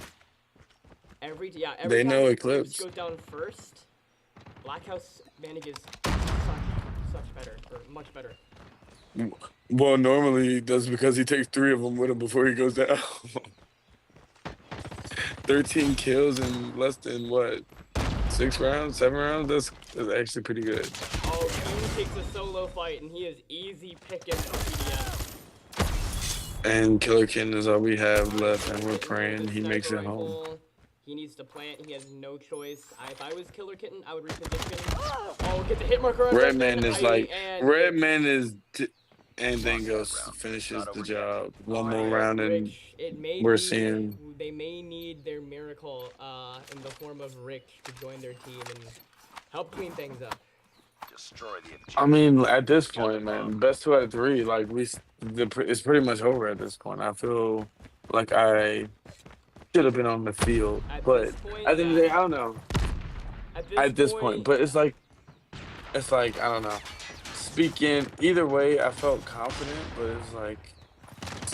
Every they time know Eclipse goes down first, BlackHouse manages much better. Well, normally that's because he takes 3 of them with him before he goes down. 13 kills in less than what? 6 rounds, 7 rounds? That's actually pretty good. Oh, Q takes a solo fight, and he is easy picking for PDM. And Killer Kitten is all we have left, and we're praying he makes it home. He needs to plant. He has no choice. If I was Killer Kitten, I would reposition. Oh, get the hit marker on Redman is like... Redman is... And then finishes the job. One more round, and we're seeing... They may need their miracle in the form of Rick to join their team and help clean things up. Destroy the objective. I mean, at this point, man, best 2 out of 3, like, it's pretty much over at this point. I feel like I should have been on the field, but at the end of the day, I don't know. At this point, but it's like, I don't know. Speaking either way, I felt confident, but it's like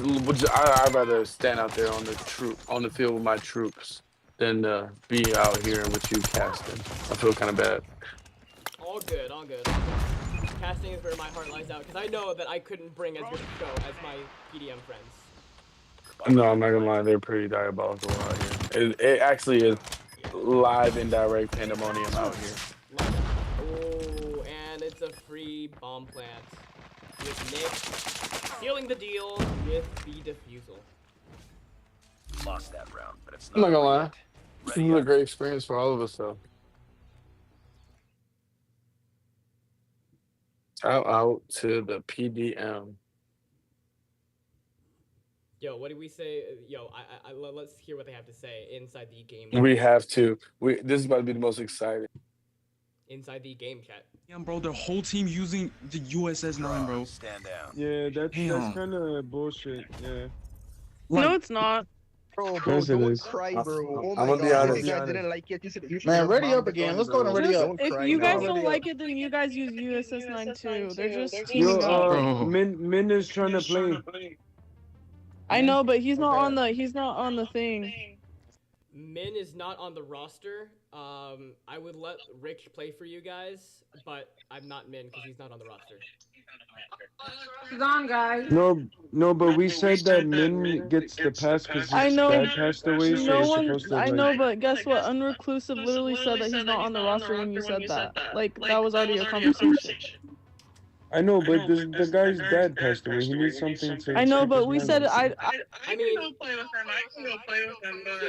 I'd rather stand out there on the field with my troops than be out here with you casting. I feel kind of bad. All good. Casting is where my heart lies out because I know that I couldn't bring as good a show as my PDM friends. No, I'm not gonna lie, they're pretty diabolical out here. It actually is live and direct pandemonium out here. Oh, and it's a free bomb plant with Nick sealing the deal with the defusal. Lost that round, but it's I'm not gonna lie. This is a great experience for all of us, though. Shout out to the PDM. Yo, what did we say? Yo, let's hear what they have to say inside the game. We have to. This is about to be the most exciting. Inside the game chat. Yeah, bro, the whole team using the USS-9, bro. Stand down. Yeah, that's kind of bullshit. Yeah. No, it's not. Bro, Yes, it don't is. cry, bro. Oh I'm my gonna be God, honest. you guys didn't like it. You should Man, have ready bombed up the again. gun, Let's go to bro. ready up. Don't If cry you guys now. don't like it, then you guys use USS-9 too. They're just Yo, teaming up. Min is trying to play. I know, but he's not on the thing. Min is not on the roster. I would let Rich play for you guys, but I'm not Min because he's not on the roster. He's on, guys. No, but we said that Min gets the pass because his dad passed away, so he's supposed to. I know, but guess what? Unreclusive literally said that he's not on the roster when you said that. Like that was already a conversation. I know, but the guy's dad passed away. He needs something to. I know, but we said I mean, go play with him. I can go play with him, but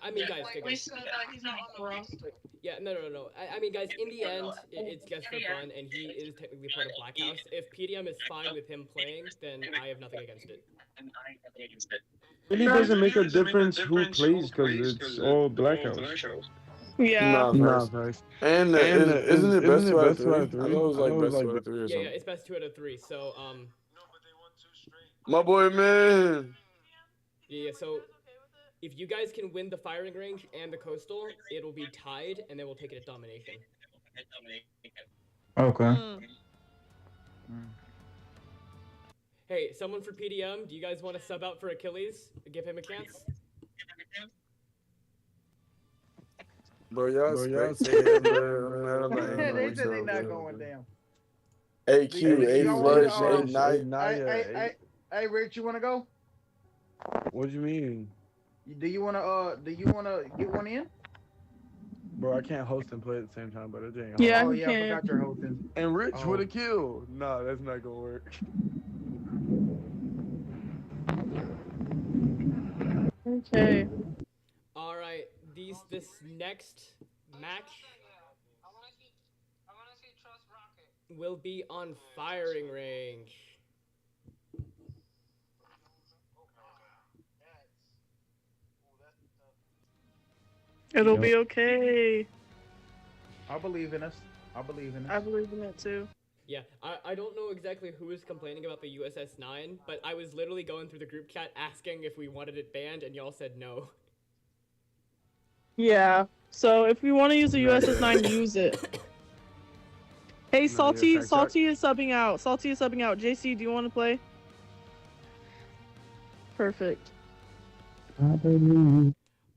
I mean, guys, we said that he's not on the roster. Yeah, no. I mean, guys, in the end, it's just for fun, and he is technically part of BlackHouse. If PDM is fine with him playing, then I have nothing against it. It really doesn't make a difference who plays because it's all BlackHouse. Yeah. No, and isn't it best 2 out of 3? I thought it was like best 2 out of 3 or something. Yeah, it's best 2 out of 3. So my boy, man. Yeah. So if you guys can win the firing range and the coastal, it'll be tied, and then we'll take it at domination. Okay. Hey, someone for PDM, do you guys want to sub out for Achilles? Give him a chance? Bro, y'all spectating, bro. I'm not They like said they so, not bro. going down. AQ, A Y'all want Flush, A to, Night. hey, Rich, you want to go? What do you mean? Do you want to get one in? Bro, I can't host and play at the same time, but it ain't Yeah, Oh, he yeah, I can. forgot you're hosting. And Rich Oh. with a kill. No, that's not gonna work. Okay. All right, this next match will be on firing range. It'll be okay. I believe in us. I believe in us. I believe in it too. Yeah, I don't know exactly who is complaining about the USS 9, but I was literally going through the group chat asking if we wanted it banned, and y'all said no. Yeah. So if we want to use the USS 9, use it. Hey, Salty is subbing out. Salty is subbing out. JC, do you want to play? Perfect.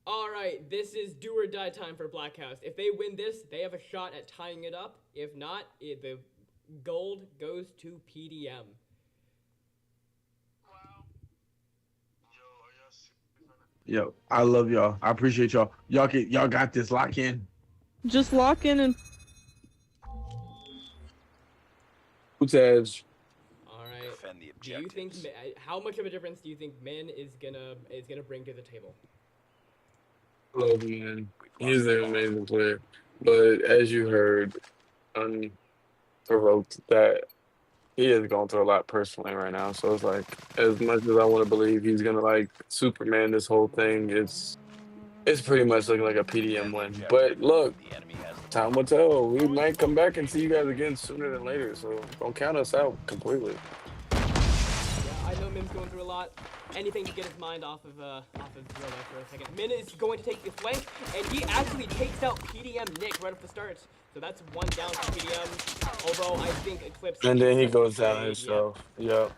All right, this is do or die time for BlackHouse. If they win this, they have a shot at tying it up. If not, the gold goes to PDM. Yo, I love y'all. I appreciate y'all. Y'all got this. Lock in. Just lock in and. Who's edge? All right. Do you think how much of a difference do you think Min is gonna bring to the table? Love man. He's an amazing player. But as you heard, unprovoked, that he is going through a lot personally right now. So it's like, as much as I want to believe he's gonna like Superman this whole thing, it's pretty much looking like a PDM win. But look, time will tell. We might come back and see you guys again sooner than later. So don't count us out completely. Yeah, I know Min's going through a lot. Anything to get his mind off of real life for a second. Min is going to take the flank, and he actually takes out PDM Nick right off the start. So that's one down for PDM. Although I think Eclipse. And then he goes down himself. Yep,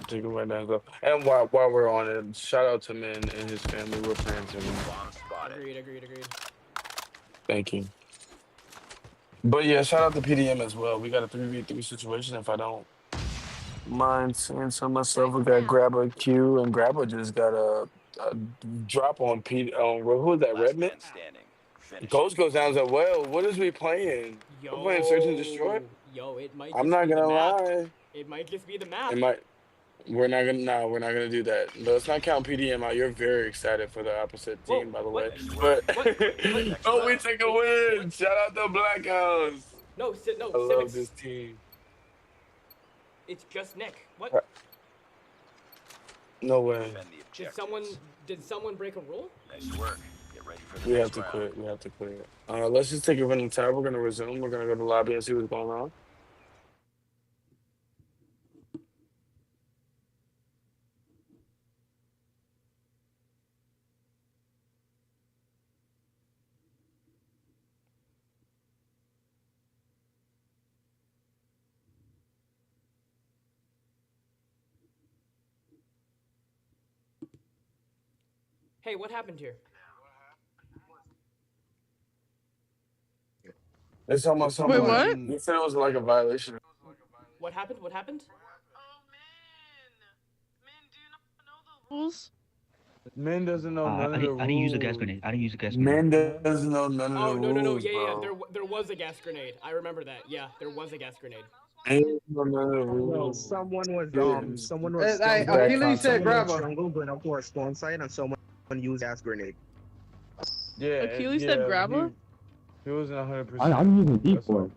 take him right down himself. And while we're on it, shout out to Min and his family. We're praying for him. Agreed. Thank you. But yeah, shout out to PDM as well. We got a 3v3 situation. If I don't mind saying so myself, we got Grabba Q, and Grabba just got a drop on who was that? Redman? Ghost goes down as well. What is we playing? We're playing Search and Destroy? Yo, it might. I'm not gonna lie. It might just be the map. We're not gonna do that. Let's not count PDM out. You're very excited for the opposite team, by the way. But oh, we take a win! Shout out to BlackHouse. No, I love this team. It's just Nick. What? No way. Did someone break a rule? Nice work. Get ready for the We have next to round. quit. We have to quit. Let's just take a run in the tower. We're gonna resume. We're gonna go to the lobby and see what's going on. Hey, what happened here? It's almost Wait, what? You said it was like a violation. What happened? What happened? Rules? Min doesn't know none of the rules. I didn't use a gas grenade. Man doesn't know none of the Oh rules. no, yeah. Bro. There was a gas grenade. I remember that. Yeah, there was a gas grenade. Someone was Achilles said Grabba. jungle going up to our spawn site, and someone used gas grenade. Yeah. Achilles said Grabba? He wasn't 100%. I'm using decoy.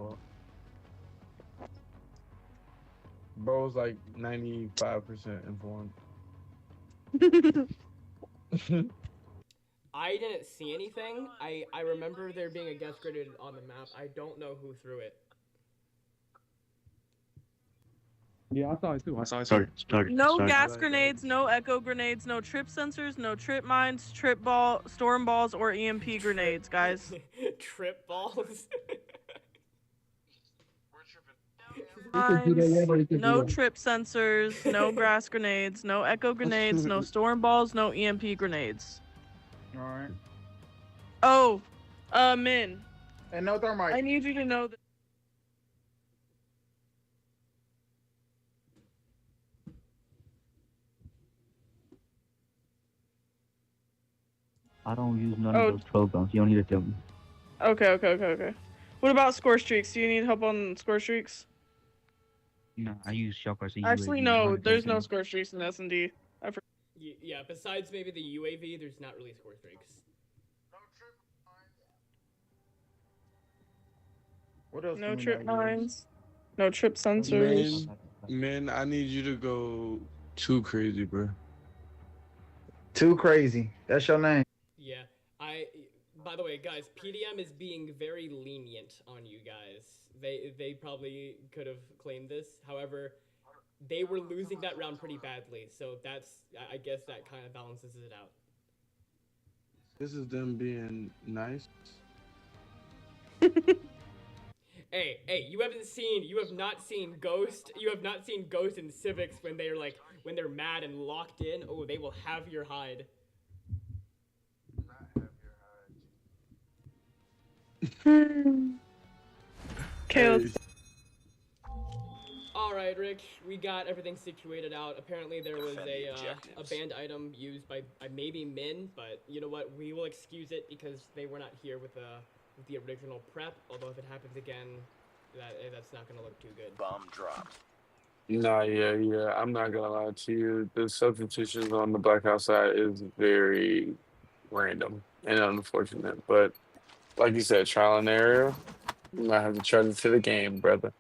Bro was like 95% informed. I didn't see anything. I remember there being a gas grenade on the map. I don't know who threw it. Yeah, I saw it too. No gas grenades, no echo grenades, no trip sensors, no trip mines, storm balls, or EMP grenades, guys. Trip balls. No trip sensors, no grass grenades, no echo grenades, no storm balls, no EMP grenades. Alright. Oh, Min. And no thermite. I need you to know that. I don't use none of those 12 guns. You don't need to tell me. Okay. What about score streaks? Do you need help on score streaks? No, I use shotguns. Actually, no. There's no score streaks in S&D. Yeah, besides maybe the UAV, there's not really score streaks. What else? No trip mines. No trip sensors. Man, I need you to go too crazy, bro. Too crazy. That's your name. Yeah, by the way, guys, PDM is being very lenient on you guys. They probably could have claimed this. However, they were losing that round pretty badly, so I guess that kind of balances it out. This is them being nice. Hey, you have not seen Ghost and Sivixs when they're mad and locked in. Oh, they will have your hide. Okay. Alright, Rick, we got everything situated out. Apparently there was a banned item used by maybe Min, but you know what? We will excuse it because they were not here with the original prep, although if it happens again, that's not going to look too good. Bomb dropped. Nah, yeah. I'm not gonna lie to you. The substitutions on the BlackHouse side is very random and unfortunate. But like you said, trial and error. You might have to charge it to the game, brother.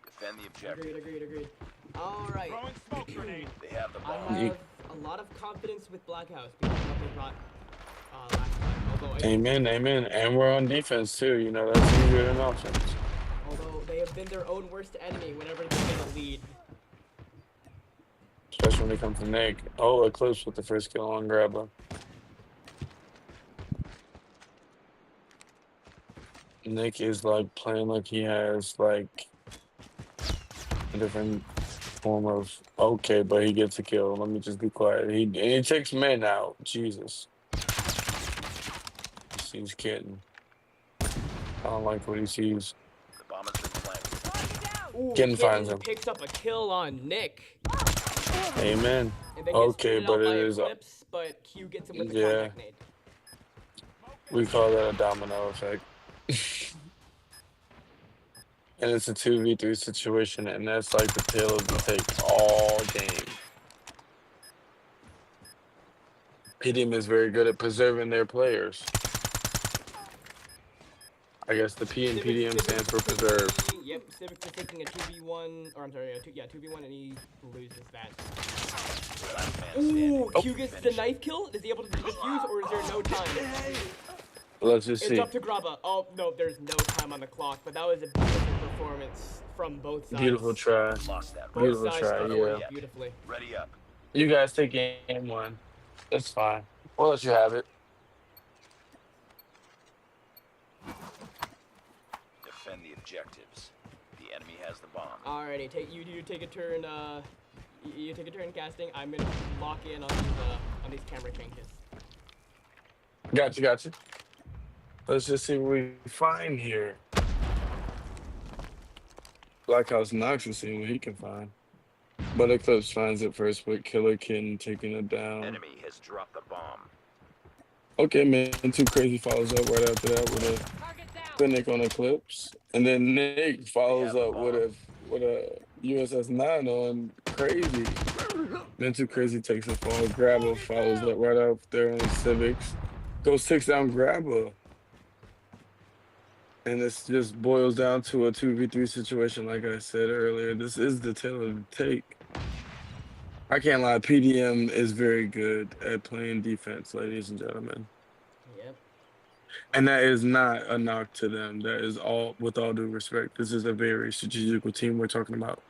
Defend the objective. Agreed. Alright. They have the I bomb. have a lot of confidence with BlackHouse because of what they brought last time. Although Amen. And we're on defense too. You know, that's easier than offense. Although they have been their own worst enemy whenever they get a lead. Especially when they come to Nick. Oh, Eclipse with the first kill on Grabba. Nick is like playing like he has like a different form of okay, but he gets a kill. Let me just be quiet. He takes men out. Jesus. He's kidding. I don't like what he sees. The bomb has been planted. Ooh, Kitten finds him. Picks up a kill on Nick. Amen. And then Okay, but it is Eclipse, but Q gets him with the yeah. contact nade. We call that a domino effect. And it's a 2v3 situation, and that's like the tail of the tape all game. PDM is very good at preserving their players. I guess the P in PDM stands for preserve. Yep, Sivixs is taking a 2v1, or I'm sorry, 2v1, and he loses that. Ooh, Q gets the knife kill? Is he able to defuse, or is there no time? Let's just see. It's up to Grabba. Oh, no, there's no time on the clock, but that was a beautiful performance from both sides. Beautiful try. Beautiful try, yeah. Beautifully. Ready up. You guys take game one. That's fine. We'll let you have it. Defend the objectives. The enemy has the bomb. Alrighty, you take a turn. You take a turn casting. I'm gonna lock in on these camera changes. Got you. Let's just see what we find here. BlackHouse.nox will see what he can find. But Eclipse finds it first with Kltten taking it down. Enemy has dropped the bomb. Okay, man. Too Crazy follows up right after that with a Nick on Eclipse. And then Nick follows up with a USS-9 on Crazy. Then Too Crazy takes a fall. Grabba follows up right up there on Sivixs. Goes 6 down Grabba. And this just boils down to a 2v3 situation, like I said earlier. This is the tail of the tape. I can't lie, PDM is very good at playing defense, ladies and gentlemen. Yep. And that is not a knock to them. That is all, with all due respect. This is a very strategical team we're talking about.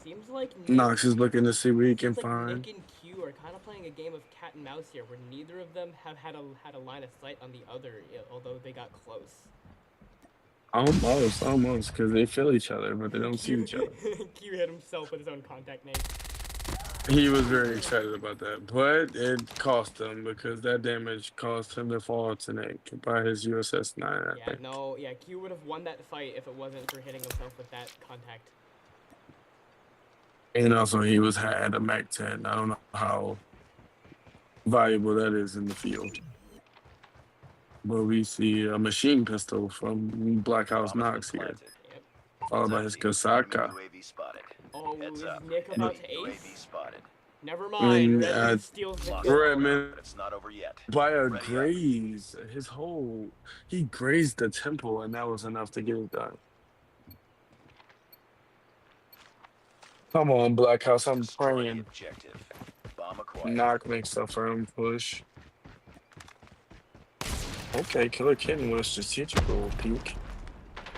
Seems like Nox is looking to see what he can Nick find. and Q are kind of playing a game of cat and mouse here, where neither of them have had a line of sight on the other, although they got close. Almost, because they feel each other, but they don't see each other. Q hit himself with his own contact name. He was very excited about that, but it cost him because that damage caused him to fall to Nick by his USS 9. I Yeah, think. no, yeah, Q would have won that fight if it wasn't for hitting himself with that contact. And also, he had a Mac 10. I don't know how valuable that is in the field. But we see a machine pistol from BlackHouse.nox here, followed by his Kasaka. Oh, is Nick about to ace? Never I mind, mean, Redman steals the kill. Redman, It's not over yet. by a graze, he grazed the temple, and that was enough to get it done. Come on, BlackHouse, I'm praying. Knock makes a firm push. Okay, Kltten with a strategical peek.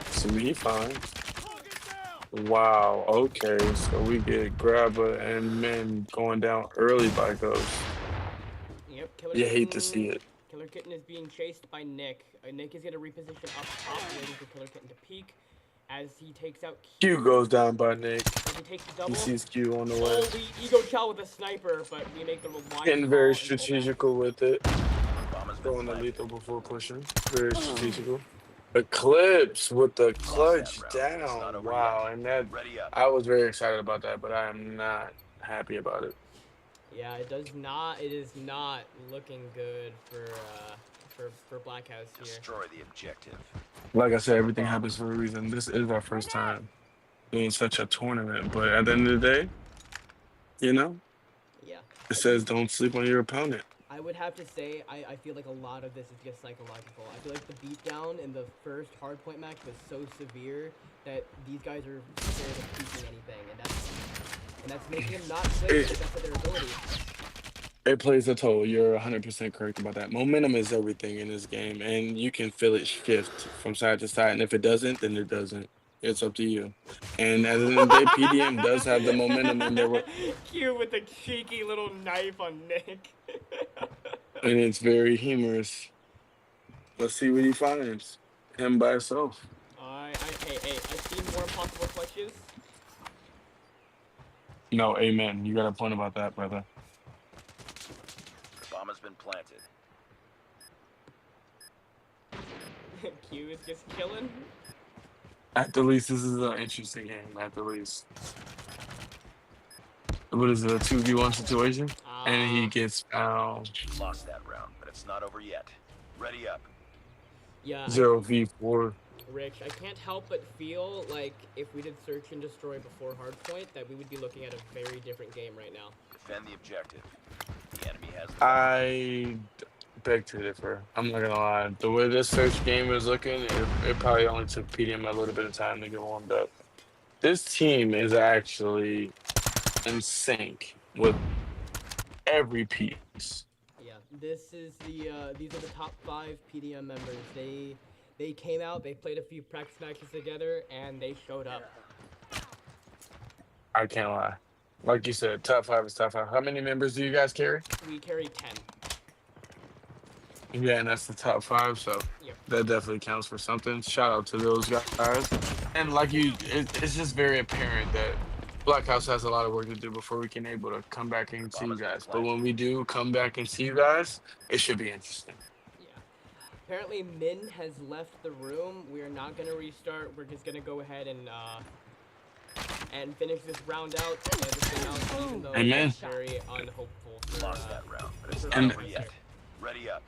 See what he finds. Wow, okay, so we get Grabba and men going down early by Ghost. Yep, Killer You hate to Kltten- see it. Killer Kltten is being chased by Nick. Nick is going to reposition up top, waiting for Killer Kltten to peek as he takes out Q goes down by Nick. As he takes the double. He sees Q on the way. Oh, we ego chow with a sniper, but we make the wide Getting call very and pull back. strategical with it. Throwing the lethal before pushing. Very strategical. Eclipse with the clutch down. Wow, and that I was very excited about that, but I am not happy about it. Yeah, it is not looking good for BlackHouse here. Destroy the objective. Like I said, everything happens for a reason. This is our first time doing such a tournament, but at the end of the day, you know, Yeah. it says don't sleep on your opponent. I would have to say, I feel like a lot of this is just psychological. I feel like the beatdown in the first hardpoint match was so severe that these guys are scared of peeking anything, and that's making them not play to the best of their ability. It plays a toll. You're 100% correct about that. Momentum is everything in this game, and you can feel it shift from side to side. And if it doesn't, then it doesn't. It's up to you. And at the end of the day, PDM does have the momentum in there. Q with the cheeky little knife on Nick. And it's very humorous. Let's see what he finds. Him by himself. Hey, I've seen more impossible clutches. No, amen. You got a point about that, brother. The bomb has been planted. Q is just killing. At the least, this is an interesting game. At the least. What is it, a 2v1 situation? And he gets found. Lost that round, but it's not over yet. Ready up. Yeah. 0v4. Rich, I can't help but feel like if we did search and destroy before hardpoint, that we would be looking at a very different game right now. Defend the objective. The enemy has the I beg to differ. I'm not gonna lie. The way this search game is looking, it probably only took PDM a little bit of time to get warmed up. This team is actually in sync with every piece. Yeah, this is these are the top 5 PDM members. They came out, they played a few practice matches together, and they showed up. I can't lie. Like you said, top 5 is top 5. How many members do you guys carry? We carry 10. Yeah, and that's the top 5, so that definitely counts for something. Shout out to those guys. And like it's just very apparent that BlackHouse has a lot of work to do before we can able to come back and see you guys. But when we do come back and see you guys, it should be interesting. Apparently, Min has left the room. We are not gonna restart. We're just gonna go ahead and finish this round out. Even though Amen. it's very unhopeful. Lost that round, but it's And- not over yet. Ready up.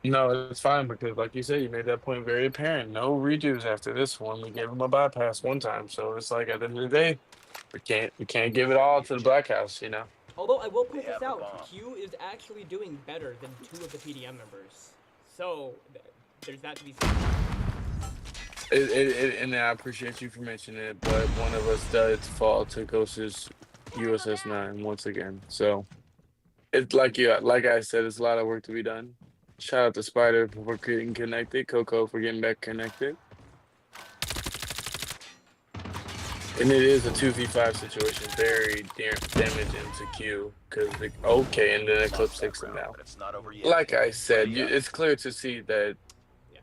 No, it's fine because, like you said, you made that point very apparent. No redos after this one. We gave him a bypass one time, so it's like at the end of the day, we can't give it all to the BlackHouse, you know. Although I will point this out, Q is actually doing better than 2 of the PDM members. So there's that to be said. And I appreciate you for mentioning it, but one of us does fall to Ghost's USS 9 once again. So it's like I said, it's a lot of work to be done. Shout out to Spider for getting connected, Coco for getting back connected. And it is a 2v5 situation, very damaging to Q. And then Eclipse takes him out. Like I said, it's clear to see that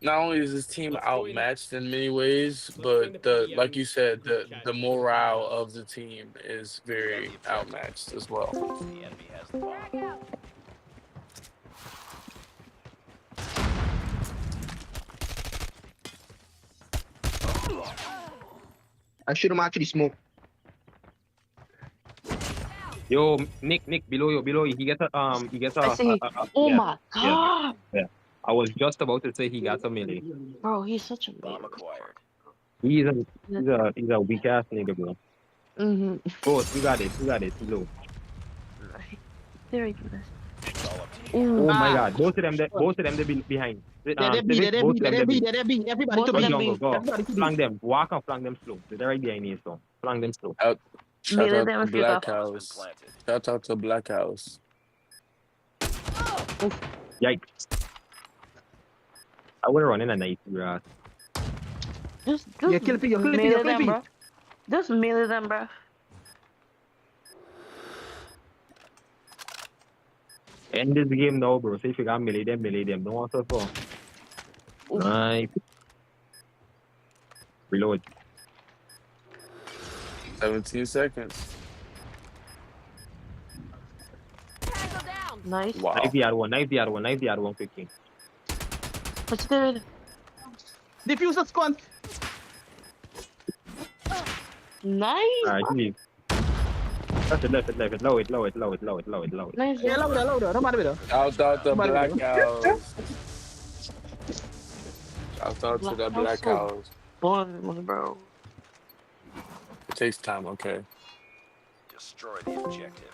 not only is his team Let's join- outmatched in many ways, join but the the like PDM you said, group chat the to figure that morale out. of the team is very outmatched as well. The enemy has the bomb. I should have actually smoked. Yo, Nick, below you. He gets a I see. Oh yeah, my god. yeah. I was just about to say he got a melee. Bro, he's such a Bomb baby. acquired. He's a weak ass nigga, bro. Mm-hmm. Bro, you got it. He's low. Very good. Oh my god, both of them they be behind. They're B. Everybody Both to of them jungle, be. go. Everybody to Flank them. Walk and flank them slow. They're right behind you, so flank them slow. Shout Melee out them to if you got. BlackHouse. Shout out to BlackHouse. Yikes. I would run in a nice grass. Just Yeah, kill it, melee them, bro. Just melee them, bro. End this game now, bro. Say if you got melee them. Don't want to fall. Nice. Reload. 17 seconds. Nice. Wow. Knife the other one quickly. What's good? Diffuser squad. Nice. Alright, leave. That's it, left it. Low it. Nice. Yeah, louder. Don't matter with her. Shout out to Somebody with BlackHouse. Shout out to the BlackHouse. Fun, bro. It takes time, okay. Destroy the objective.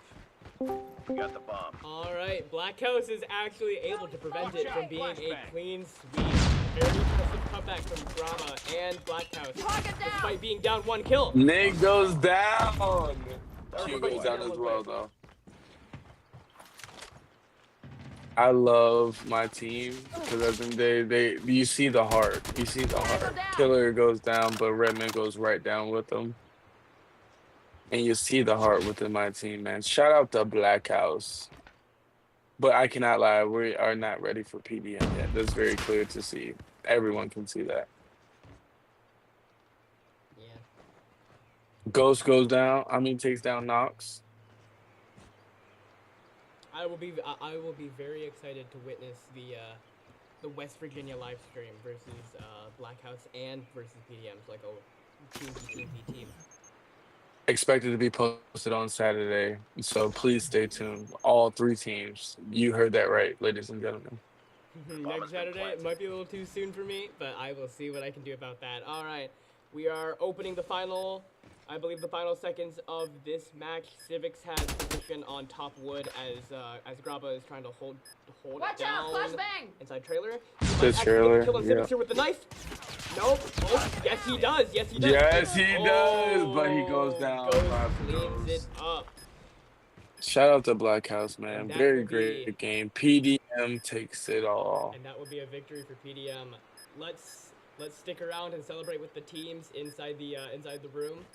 We got the bomb. All right, BlackHouse is actually able to prevent it from being a clean sweep. Very impressive comeback from Grabba and BlackHouse, despite being down 1 kill. Nick goes down. Q goes down as well, though. I love my team because I think they you see the heart. You see the heart. Killer goes down, but Redman goes right down with them. And you see the heart within my team, man. Shout out to BlackHouse. But I cannot lie, we are not ready for PDM yet. That's very clear to see. Everyone can see that. Yeah. Ghost goes down. Takes down Nox. I will be very excited to witness the West Virginia live stream versus BlackHouse and versus PDMs, like a team. Expected to be posted on Saturday, so please stay tuned. All 3 teams. You heard that right, ladies and gentlemen. Next Saturday, it might be a little too soon for me, but I will see what I can do about that. All right, we are opening the final seconds of this match. Sivixs has position on top wood as Grabba is trying to hold it down. Flashbang! Inside trailer. The trailer, Kill on Sivixs here with the knife. Nope. Oh, yes he does. Yes he does. Yes, he does, but he goes down. Cleans it up. Shout out to BlackHouse, man. And that Very will great be- game. PDM takes it all. And that would be a victory for PDM. Let's stick around and celebrate with the teams inside the room,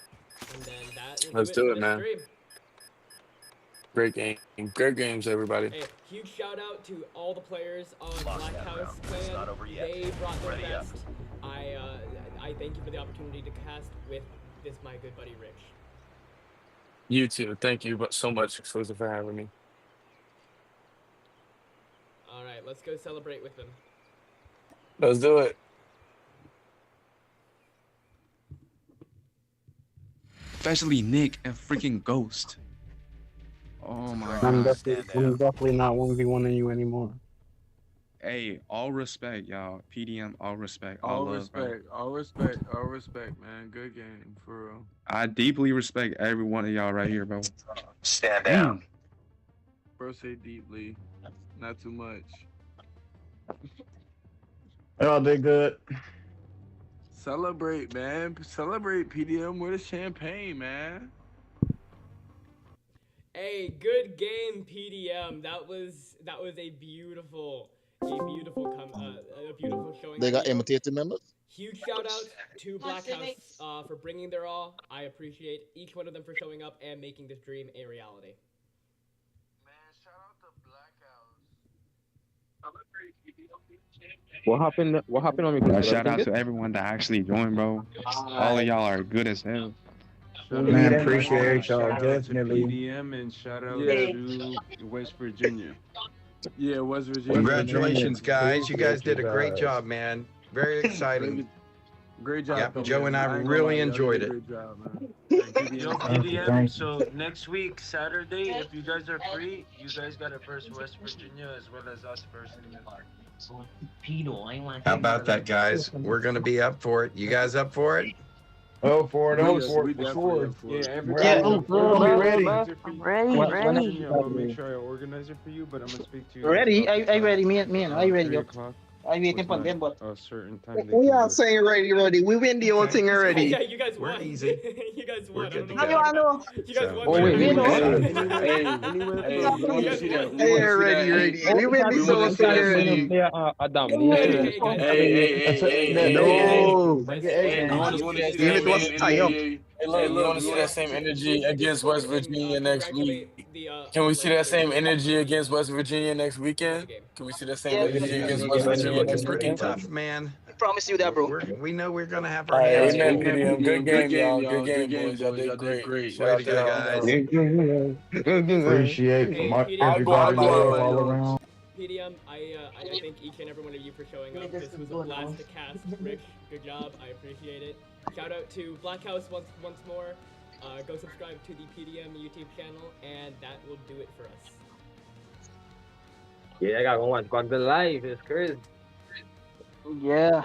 and then that. Let's do it, man. Stream. Great game. Great games, everybody. Hey, huge shout out to all the players on BlackHouse clan. They brought their best. I thank you for the opportunity to cast with my good buddy Rich. You too. Thank you so much, Exclusive, for having me. All right, let's go celebrate with them. Let's do it. Especially Nick and freaking Ghost. Oh my I'm god. definitely not 1v1ing you anymore. Hey, all respect, y'all. PDM, all respect. All love, bro. respect, man. Good game, for real. I deeply respect every one of y'all right here, bro. Stand down. Bro, say deeply. Not too much. Y'all did good. Celebrate, man. Celebrate PDM with a champagne, man. Hey, good game, PDM. That was a beautiful showing. They got imitated members? Huge shout out to BlackHouse for bringing their all. I appreciate each one of them for showing up and making this dream a reality. Man, shout out to BlackHouse. What happened? What happened on your Shout out to everyone that actually joined, bro. All of y'all are good as hell. Man, appreciate y'all, Shout out to definitely. PDM and shout out Yeah. to West Virginia. Yeah, West Virginia. Congratulations, guys. You guys did a great job, man. Very exciting. Great job. Yep, though, Joe man. and I ain't gonna really lie, y'all enjoyed did a it. Great job, man. Yo, Thank you, PDM, thank you. so next week, Saturday, if you guys are free, you guys gotta verse West Virginia as well as us versus How about that, guys? We're going to be up for it. You guys up for it? Oh, for it, We oh, just- for we it, for definitely sure. up for it. every We're, time we're gonna be ready. I'm ready, West ready. Virginia, I'm gonna make sure I organize it for you, but I'm gonna speak to you. Ready? guys about I the ready, time. man. I ready, 3 yo. o'clock I waiting was for my- them, but a certain time they We can all do it. saying ready. We win the whole thing already. Yeah, you guys We're won. easy. You guys We're won. I good don't to know what go. you're talking about. You guys So, won. Oh, wait, You we guys won. won. Hey, you want to see that? You Hey, ready. We win the whole thing already. No. David was tie up. Hey, look, you want to see that same energy against West Virginia next week? Can we see that same energy against West Virginia next weekend? Can we see that same energy against West Virginia next Pretty weekend? tough, man. I promise you that, bro. We know we're gonna have All our right, hands amen, full. PDM. Good game, y'all. Good game, boys. Y'all did great. Shout Way out to to go, y'all. guys. Appreciate Hey, my, PDM, everybody love all around. PDM, I thank each and every one of you for showing up. This was a blast to cast. Rick, good job. I appreciate it. Shout out to BlackHouse once more. Go subscribe to the PDM YouTube channel, and that will do it for us. Yeah, I got one. Gone to live. It's crazy. Yeah.